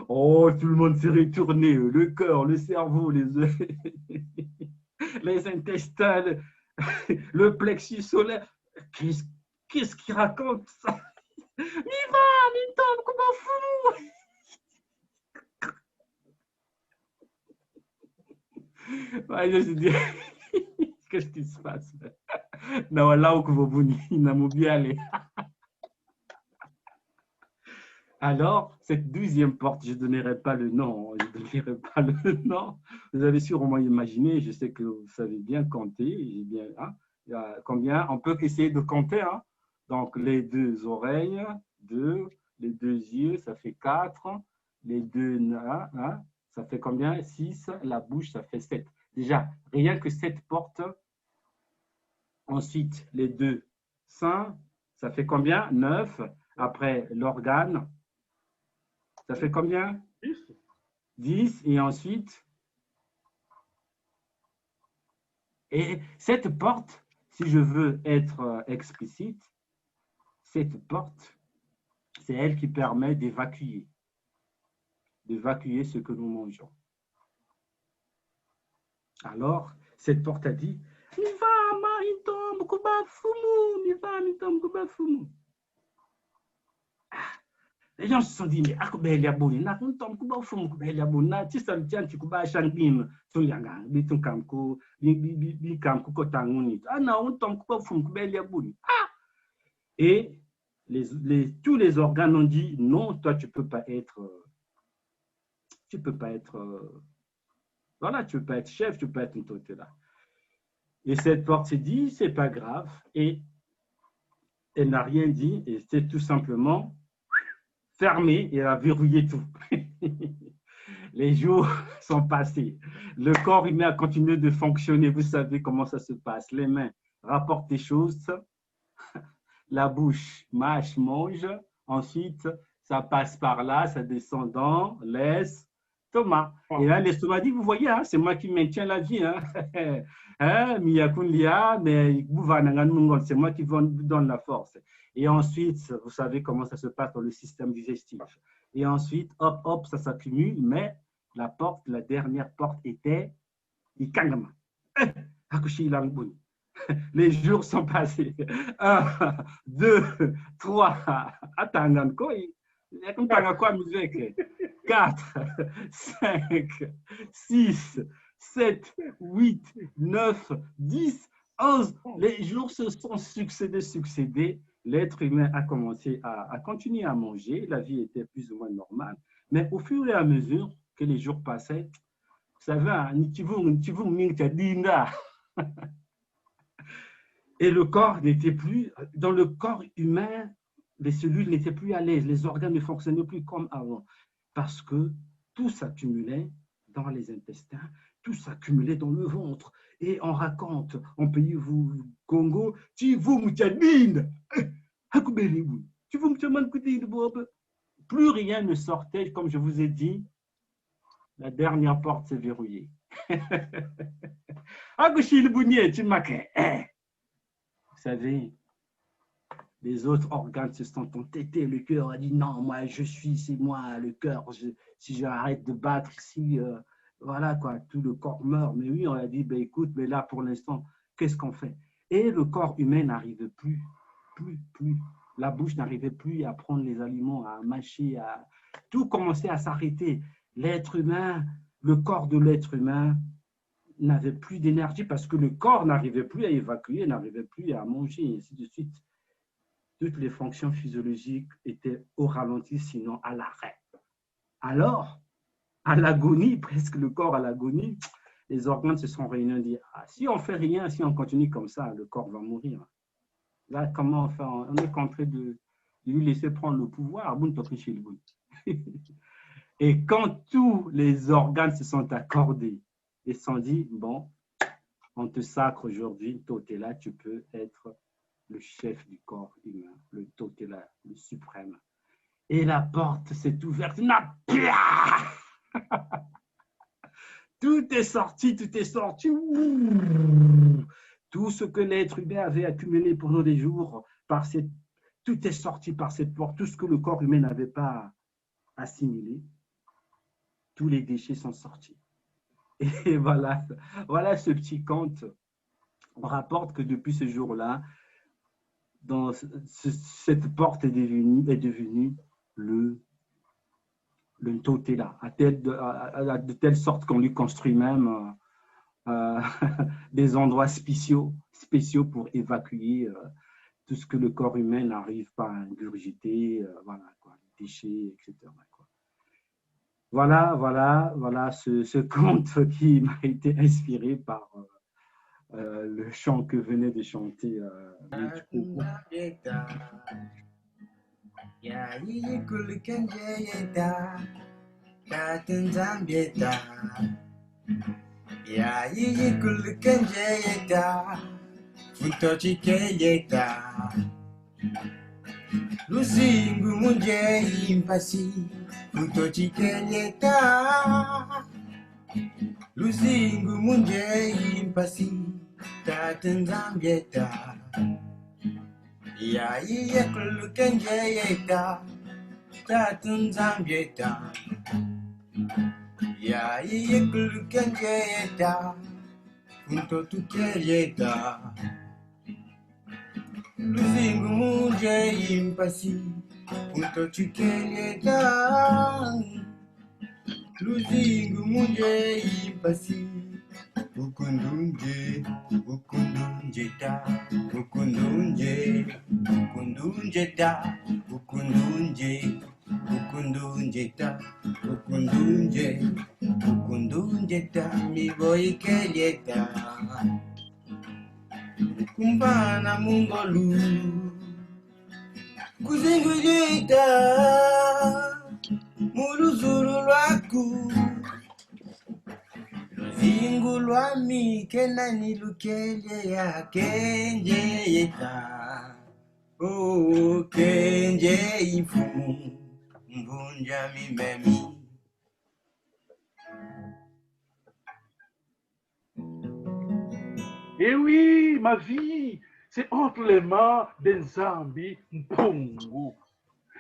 Oh, tout le monde s'est retourné, le cœur, le cerveau, les intestins, le plexus solaire. Qu'est-ce qu'il raconte ça? Miva, Mintom, Kubafumu! Ouais, je me suis dit, qu'est-ce qui se passe? Non, là où vous n'avez bien aller. Alors, cette 12e porte, je ne donnerai pas le nom, Vous avez sûrement imaginé, je sais que vous savez bien compter, bien, hein, il y a combien? On peut essayer de compter, hein? Donc, les deux oreilles, 2, les deux yeux, ça fait 4, les deux hein, ça fait combien? 6, la bouche, ça fait 7. Déjà, rien que 7 portes. Ensuite, les deux seins, ça fait combien? 9. Après, l'organe, ça fait combien? 10. Et ensuite, et cette porte, si je veux être explicite, cette porte, c'est elle qui permet d'évacuer ce que nous mangeons. Alors, cette porte a dit, les gens se sont dit, mais et tous les organes ont dit, non, toi, tu peux pas être, voilà, tu peux pas être chef, tu peux pas être une autorité là. Et cette porte s'est dit, c'est pas grave, et elle n'a rien dit, et c'est tout simplement fermé, et elle a verrouillé tout. Les jours sont passés. Le corps humain a continué de fonctionner. Vous savez comment ça se passe. Les mains rapportent des choses. La bouche mâche, mange. Ensuite, ça passe par là, ça descend dans l'estomac. Et là, l'estomac dit, vous voyez, hein, c'est moi qui maintiens la vie. Hein. C'est moi qui vous donne la force. Et ensuite, vous savez comment ça se passe dans le système digestif. Et ensuite, hop, hop, ça s'accumule, mais la dernière porte était Ikangama. Les jours sont passés. 1, 2, 3, 4, 5, 6, 7, 8, 9, 10, 11. Les jours se sont succédés. L'être humain a commencé à continuer à manger. La vie était plus ou moins normale. Mais au fur et à mesure que les jours passaient, vous savez, et le corps n'était plus, dans le corps humain, les cellules n'étaient plus à l'aise, les organes ne fonctionnaient plus comme avant, parce que tout s'accumulait dans les intestins, tout s'accumulait dans le ventre. Et on raconte, en pays Congo, plus rien ne sortait, comme je vous ai dit, la dernière porte s'est verrouillée. Vous savez, les autres organes se sont entêtés. Le cœur a dit non, moi c'est moi, le cœur. Si j'arrête de battre, voilà quoi, tout le corps meurt. Mais oui, on a dit, ben écoute, mais là pour l'instant, qu'est-ce qu'on fait? Et le corps humain n'arrive plus. La bouche n'arrivait plus à prendre les aliments, à mâcher, tout commençait à s'arrêter. L'être humain, le corps de l'être humain n'avait plus d'énergie parce que le corps n'arrivait plus à évacuer, n'arrivait plus à manger, et ainsi de suite. Toutes les fonctions physiologiques étaient au ralenti, sinon à l'arrêt. Alors, à l'agonie, presque le corps à l'agonie, les organes se sont réunis et dit, ah, si on ne fait rien, si on continue comme ça, le corps va mourir. Là, comment on fait? On est en train de lui laisser prendre le pouvoir. Et quand tous les organes se sont accordés et se sont dit, bon, on te sacre aujourd'hui, toi, tu es là, tu peux être le chef du corps humain, le Totela, le suprême. Et la porte s'est ouverte. Tout est sorti, tout est sorti. Tout ce que l'être humain avait accumulé pendant des jours, tout est sorti par cette porte. Tout ce que le corps humain n'avait pas assimilé, tous les déchets sont sortis. Et voilà, voilà ce petit conte. On rapporte que depuis ce jour-là, cette porte est devenue le Totela, de telle sorte qu'on lui construit même des endroits spéciaux pour évacuer tout ce que le corps humain n'arrive pas à ingurgiter, voilà, quoi, les déchets, etc. Quoi. Voilà ce conte qui m'a été inspiré par le chant que venait de chanter Michiko. Luzingu munje impasi Futochikeyeta Luzingu munje impasi Tatanzambieta Ya iye kulukenjeyeta Tatanzambieta Ya iye kulukenjeyeta Futochikeyeta Luzingu munje impasi Futochikeyeta Luzingu munje impasi Ukundunje ta Ukundunje ta Ukundunje ta Ukundunje ta Mi voy keyeta Kumbana mungolu Kuzingujita Muluzulu lwaku Luzingu lwami Kenani lukele ya kenje yeta Oh kenje ifumu Mbunja mimemi Et oui, ma vie, c'est entre les mains des Zambi Mpungu.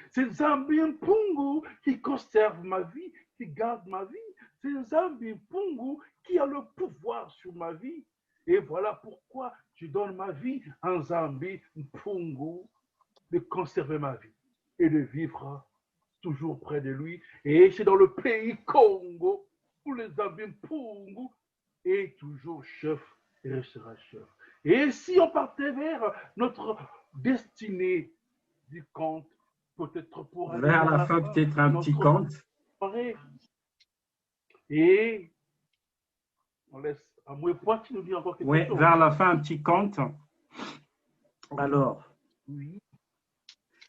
C'est Zambi Mpungu qui conserve ma vie, qui garde ma vie. C'est Zambi Mpungu qui a le pouvoir sur ma vie. Et voilà pourquoi je donne ma vie à Zambi Mpungu de conserver ma vie et de vivre toujours près de lui. Et c'est dans le pays Congo où les Zambi Mpungu est toujours chef et restera chef. Et si on partait vers notre destinée du conte, peut-être pour aller vers la fin, peut-être un petit conte. Et on laisse à Mouepois qui nous dit encore quelque chose. Oui, vers la fin, un petit conte. Alors, oui.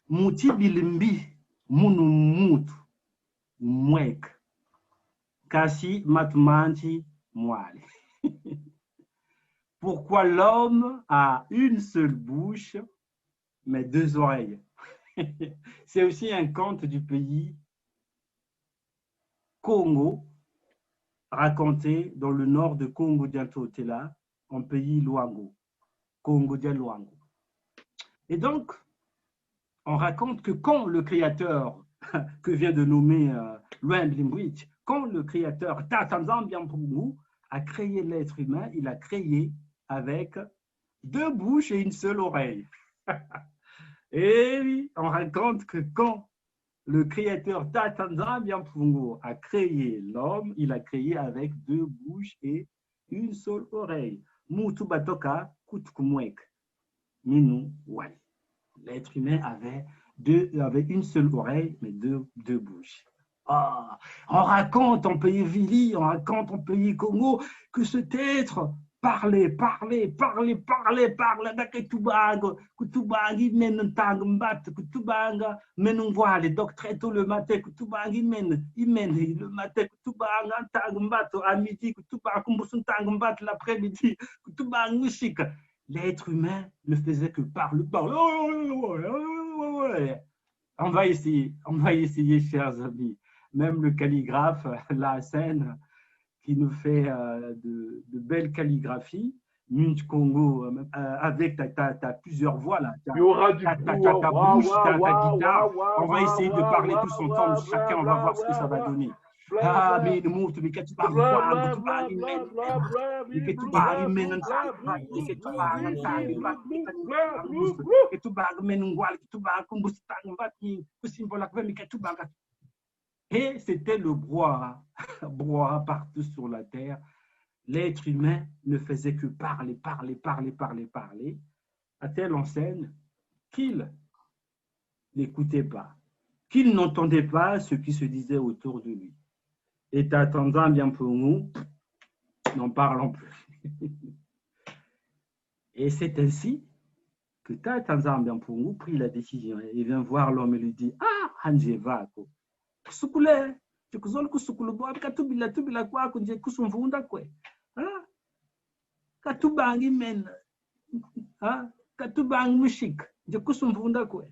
Muti bilimbi munu mutu mwek kasi matmanji mwali. Pourquoi l'homme a une seule bouche, mais deux oreilles? C'est aussi un conte du pays Congo, raconté dans le nord de Congo Diantotela, en pays Luango, Congo dia Luango. Et donc, on raconte que quand le créateur que vient de nommer Luan Blimbwich, quand le créateur Tatanzam Biampungu a créé l'être humain, il a créé avec deux bouches et une seule oreille. Et oui, on raconte que quand le créateur Tatanzam Biampungu a créé l'homme, il a créé avec deux bouches et une seule oreille. Mutu batoka kutkumwek. Minu wali. L'être humain avait une seule oreille, mais deux bouches. Ah, on raconte en pays Vili, on raconte en pays Congo que cet être parlait, Kutubangi men tangmbat, Kutubanga men voile, donc très tôt le matin, Kutubangi men, le matin, Kutubanga tangmbat, à midi, Kutubanga kumbusun tangmbat, l'après-midi, Kutubanga musique. L'être humain ne faisait que parler. On va essayer, chers amis. Même le calligraphe, la scène qui nous fait de belles calligraphies, Munch Congo, avec ta plusieurs voix là. Il y aura du ta bouche, ta guitare. On va essayer de parler tous ensemble. Chacun, on va voir ce que ça va donner. Ah, mais le mot, mais que tu parles quoi? Tu parles que tu parles men que tu parles que tu parles men que tu parles comme si tu parles. Et c'était le brouhaha partout sur la terre. L'être humain ne faisait que parler, à telle enseigne qu'il n'écoutait pas, qu'il n'entendait pas ce qui se disait autour de lui. Et t'attendant bien pour nous, n'en parlons plus. Et c'est ainsi que t'attendant bien pour nous prit la décision. Il vient voir l'homme et lui dit, ah, Hanjeva, kusukule, tukuzol kusukulu bo tubila kwa kunje kusumvunda kwe. Katubangi men, katubangi mushik, je kusumvunda kwe.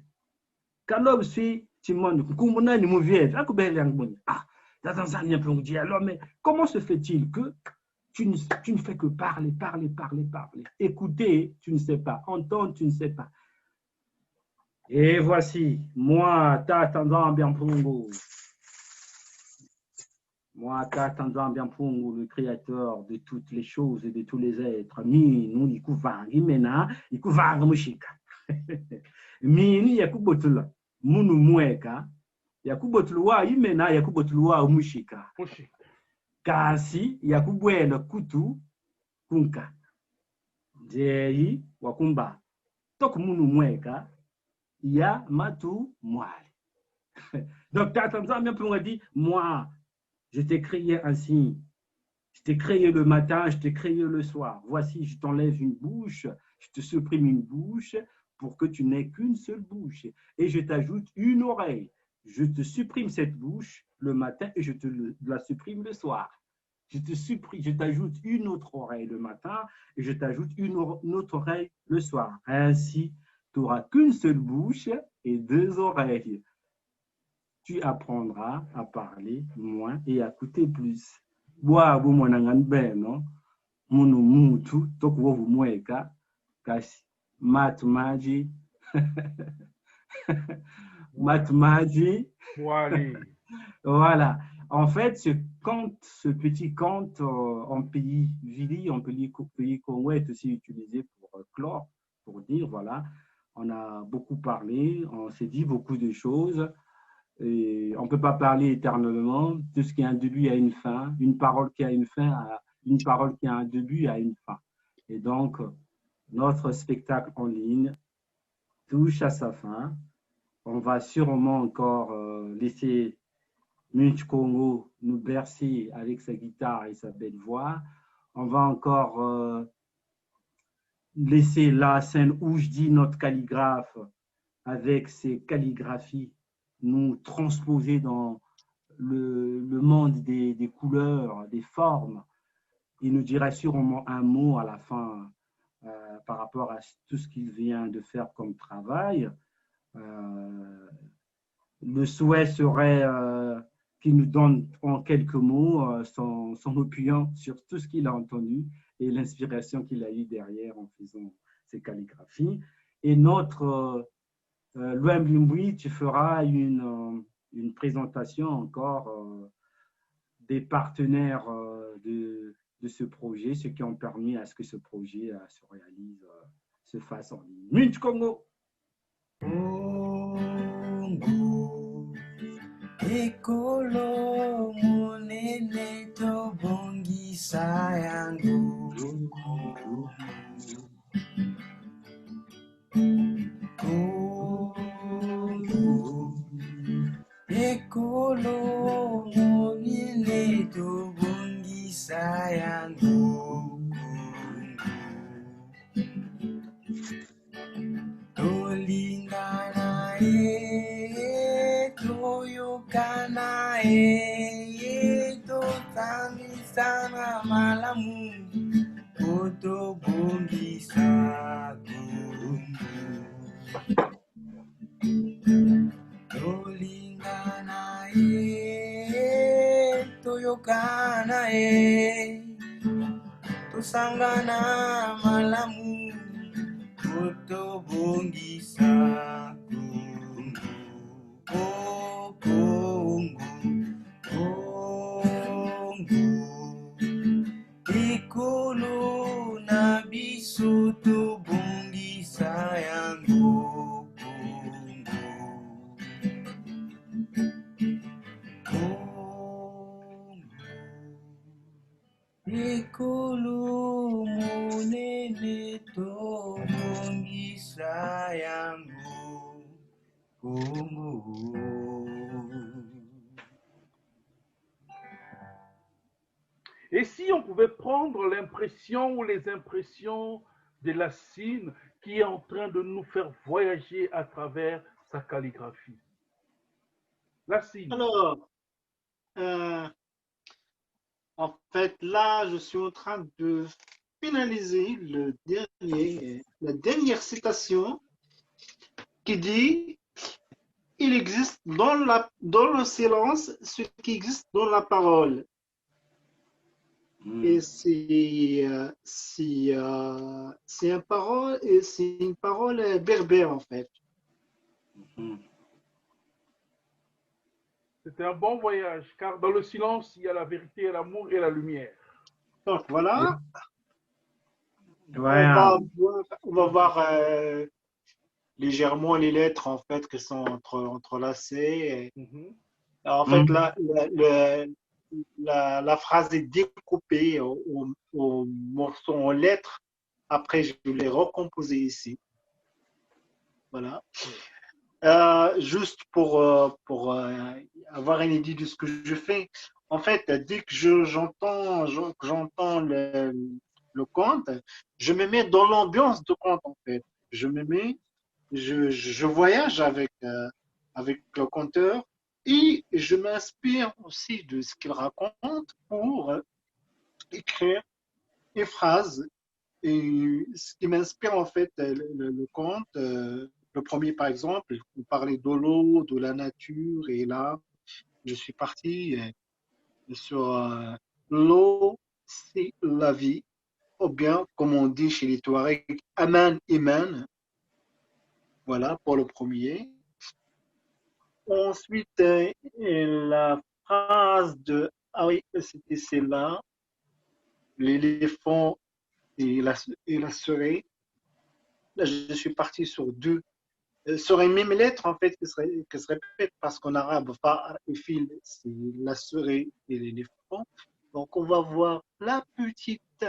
Kalob si Timon, kumuna ni mouvier, akubeli angmoni. Ah, Tanzania peut dire alors, mais comment se fait-il que tu ne fais que parler. Écouter, tu ne sais pas. Entendre, tu ne sais pas. Et voici, moi, Tatanzan Biampungu. Moi, Tatanzan Biampungu, le créateur de toutes les choses et de tous les êtres. Mi, nous, Ikuvangi, Mena, Ikuvanga Mushika. Mi, ni Yakubotula, Munu Mueka, Yakubotulua, Imena, Yakubotulua, Mushika. Kasi yakubwela kutu kunka jeyi wakumba toku munu mweka ya matu mwali. Donc Tatanzan on dit, moi je t'ai créé ainsi, je t'ai créé le matin, je t'ai créé le soir, voici je t'enlève une bouche, je te supprime une bouche pour que tu n'aies qu'une seule bouche et je t'ajoute une oreille, je te supprime cette bouche le matin et je te la supprime le soir. Je t'ajoute une autre oreille le matin et je t'ajoute une autre oreille le soir. Ainsi, tu n'auras qu'une seule bouche et deux oreilles. Tu apprendras à parler moins et à écouter plus. Wabu mwanangan beno, munu mutu, toku wovu mweka, kasi matumaji, matumaji. Voilà. En fait, ce petit conte en pays Vili, en pays Congo est aussi utilisé pour clore, pour dire, voilà, on a beaucoup parlé, on s'est dit beaucoup de choses, et on ne peut pas parler éternellement, tout ce qui a un début a une fin, une parole qui a une fin, une parole qui a un début a une fin. Et donc, notre spectacle en ligne touche à sa fin. On va sûrement encore laisser Munch Congo nous bercer avec sa guitare et sa belle voix. On va encore laisser la scène où je dis notre calligraphe avec ses calligraphies nous transposer dans le monde des couleurs, des formes. Il nous dira sûrement un mot à la fin par rapport à tout ce qu'il vient de faire comme travail. Le souhait serait qu'il nous donne en quelques mots son opinion sur tout ce qu'il a entendu et l'inspiration qu'il a eue derrière en faisant ses calligraphies. Et notre Louem Limbui, tu feras une présentation encore des partenaires de ce projet, ceux qui ont permis à ce que ce projet se réalise, se fasse en ligne. Munch Congo! Ekolo munene tobongisa yango kutubungisa yangu tolingana toyokana totamisana malamu kutubungisa tolingana toyokana tosangana malamu kutubungisa Kongo ikulu na biso tubungisa yango ikulu monene tobongisa yango Congo. Et si on pouvait prendre l'impression ou les impressions de Lassine qui est en train de nous faire voyager à travers sa calligraphie. Lassine. Alors, en fait, là, je suis en train de finaliser la dernière citation qui dit « Il existe dans le silence ce qui existe dans la parole ». Et c'est une parole berbère, en fait. C'était un bon voyage, car dans le silence, il y a la vérité, l'amour et la lumière. Donc voilà, Ouais, on va voir légèrement les lettres en fait qui sont entrelacées. En fait, la phrase est découpée au morceau en lettres. Après, je l'ai recomposé ici. Voilà. Juste pour avoir une idée de ce que je fais. En fait, dès que j'entends le conte, je me mets dans l'ambiance de conte en fait. Je voyage avec le conteur et je m'inspire aussi de ce qu'il raconte pour écrire une phrase. Et ce qui m'inspire en fait le conte, le premier par exemple, vous parlez de l'eau, de la nature, et là, je suis parti sur l'eau, c'est la vie, ou bien, comme on dit chez les Touaregs, Aman Iman. Voilà pour le premier. Ensuite, la phrase de, ah oui, c'était celle-là, l'éléphant et la souris. Là, je suis parti sur deux. Sur une même lettre, en fait, qui se répète, parce qu'en arabe, fa et fil, c'est la souris et l'éléphant. Donc, on va voir la petite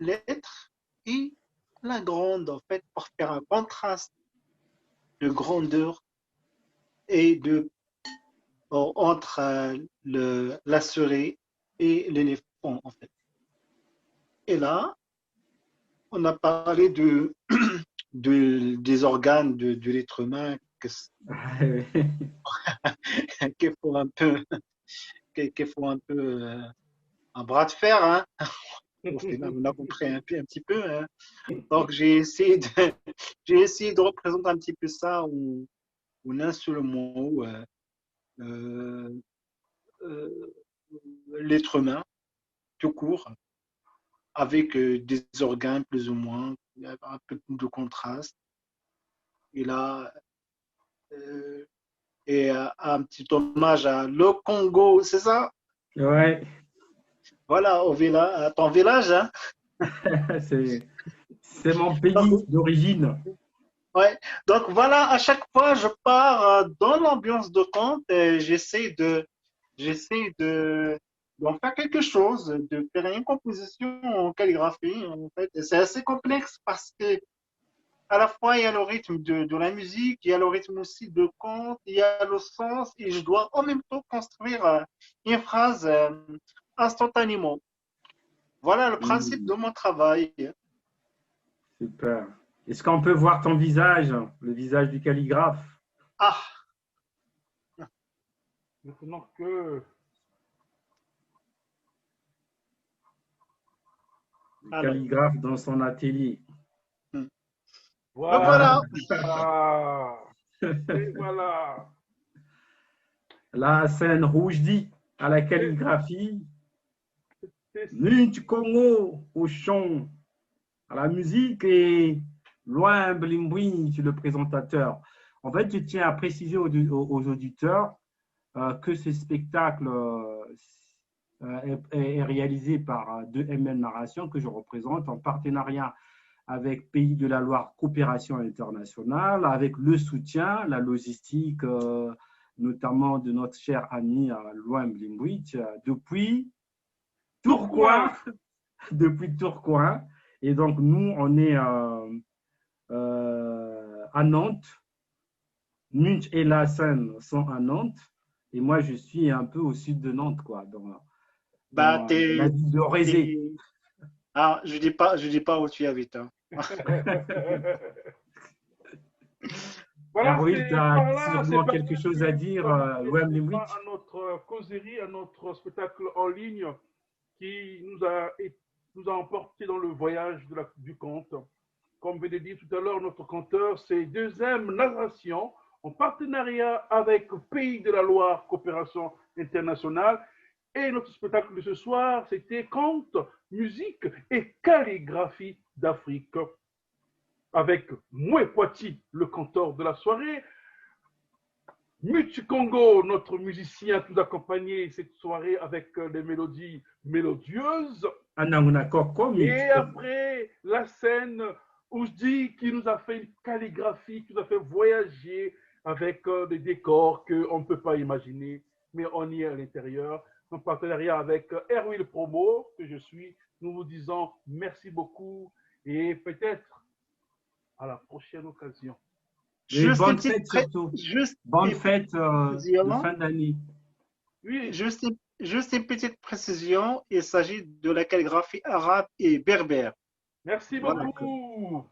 lettre et la grande, en fait, pour faire un contraste de grandeur et entre la souris et l'éléphant, en fait. Et là, on a parlé des organes de l'être humain qu'il faut un peu un bras de fer, hein. On a compris un petit peu, hein. Donc j'ai essayé de représenter un petit peu ça en un seul mot, l'être humain tout court, avec des organes plus ou moins, un peu de contraste. Et là, un petit hommage à le Congo, c'est ça? ouais. Voilà, à ton village, hein? C'est mon pays d'origine. Ouais. Donc voilà, à chaque fois, je pars dans l'ambiance de conte et j'essaie d'en faire quelque chose, de faire une composition en calligraphie. En fait, c'est assez complexe parce que à la fois il y a le rythme de la musique, il y a le rythme aussi de conte, il y a le sens et je dois en même temps construire une phrase instantanément. Voilà le principe de mon travail. Super. Est-ce qu'on peut voir ton visage, le visage du calligraphe? Ah, Maintenant que Le alors, calligraphe dans son atelier. ben voilà. voilà. Et voilà. La scène rouge dit à la calligraphie, C'est Nunch Congo au chant, à la musique et loin Blimbouin, le présentateur. En fait, je tiens à préciser aux auditeurs que ce spectacle est réalisé par 2ML Narration que je représente en partenariat avec Pays de la Loire Coopération Internationale, avec le soutien, la logistique, notamment de notre cher ami Loin Blimbouitch, depuis Tourcoing. Depuis Tourcoing. Et donc, nous, on est à Nantes. Munch et la Seine sont à Nantes. Et moi, je suis un peu au sud de Nantes, quoi, dans Bah, la ville de Rézé. Ah, je dis pas où tu habites. Hein. Voilà, Erwin, tu c'est par as là, sûrement c'est quelque chose à dire, Wem Limwich? à notre causerie, à notre spectacle en ligne qui nous a emporté dans le voyage du conte. Comme je l'ai dit tout à l'heure, notre conteur, c'est 2M Narration en partenariat avec Pays de la Loire Coopération Internationale. Et notre spectacle de ce soir, c'était conte, musique et calligraphie d'Afrique. Avec Moué Poiti, le cantor de la soirée, Mutu Congo, notre musicien, nous accompagné cette soirée avec des mélodies mélodieuses. Et après, la scène Oujdi qui nous a fait une calligraphie, qui nous a fait voyager avec des décors qu'on ne peut pas imaginer, mais on y est à l'intérieur. En partenariat avec Erwin Promo, que je suis, nous vous disons merci beaucoup et peut-être à la prochaine occasion. Bonne fête surtout. Bonne fête de fin d'année. Oui. Juste une petite précision, il s'agit de la calligraphie arabe et berbère. Merci beaucoup.